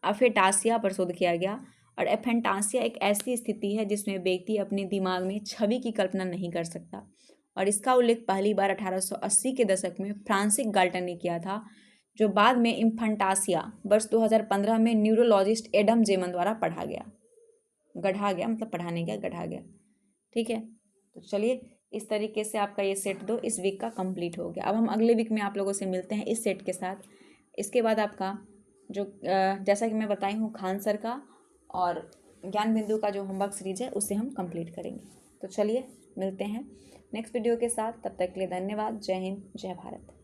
अफेटासिया पर शोध किया गया। और एफेंटासिया एक ऐसी स्थिति है जिसमें व्यक्ति अपने दिमाग में छवि की कल्पना नहीं कर सकता और इसका उल्लेख पहली बार 1880 के दशक में फ्रांसिस गाल्टन ने किया था, जो बाद में इन्फेंटासिया वर्ष 2015 में न्यूरोलॉजिस्ट एडम जेमन द्वारा गढ़ा गया, मतलब पढ़ाने गया, गढ़ा गया। ठीक है, तो चलिए इस तरीके से आपका ये सेट 2 इस वीक का कंप्लीट हो गया। अब हम अगले वीक में आप लोगों से मिलते हैं इस सेट के साथ। इसके बाद आपका जो जैसा कि मैं बताई हूँ खान सर का और ज्ञान बिंदु का जो होमवर्क सीरीज है उसे हम कंप्लीट करेंगे। तो चलिए मिलते हैं नेक्स्ट वीडियो के साथ। तब तक के लिए धन्यवाद। जय हिंद, जय भारत।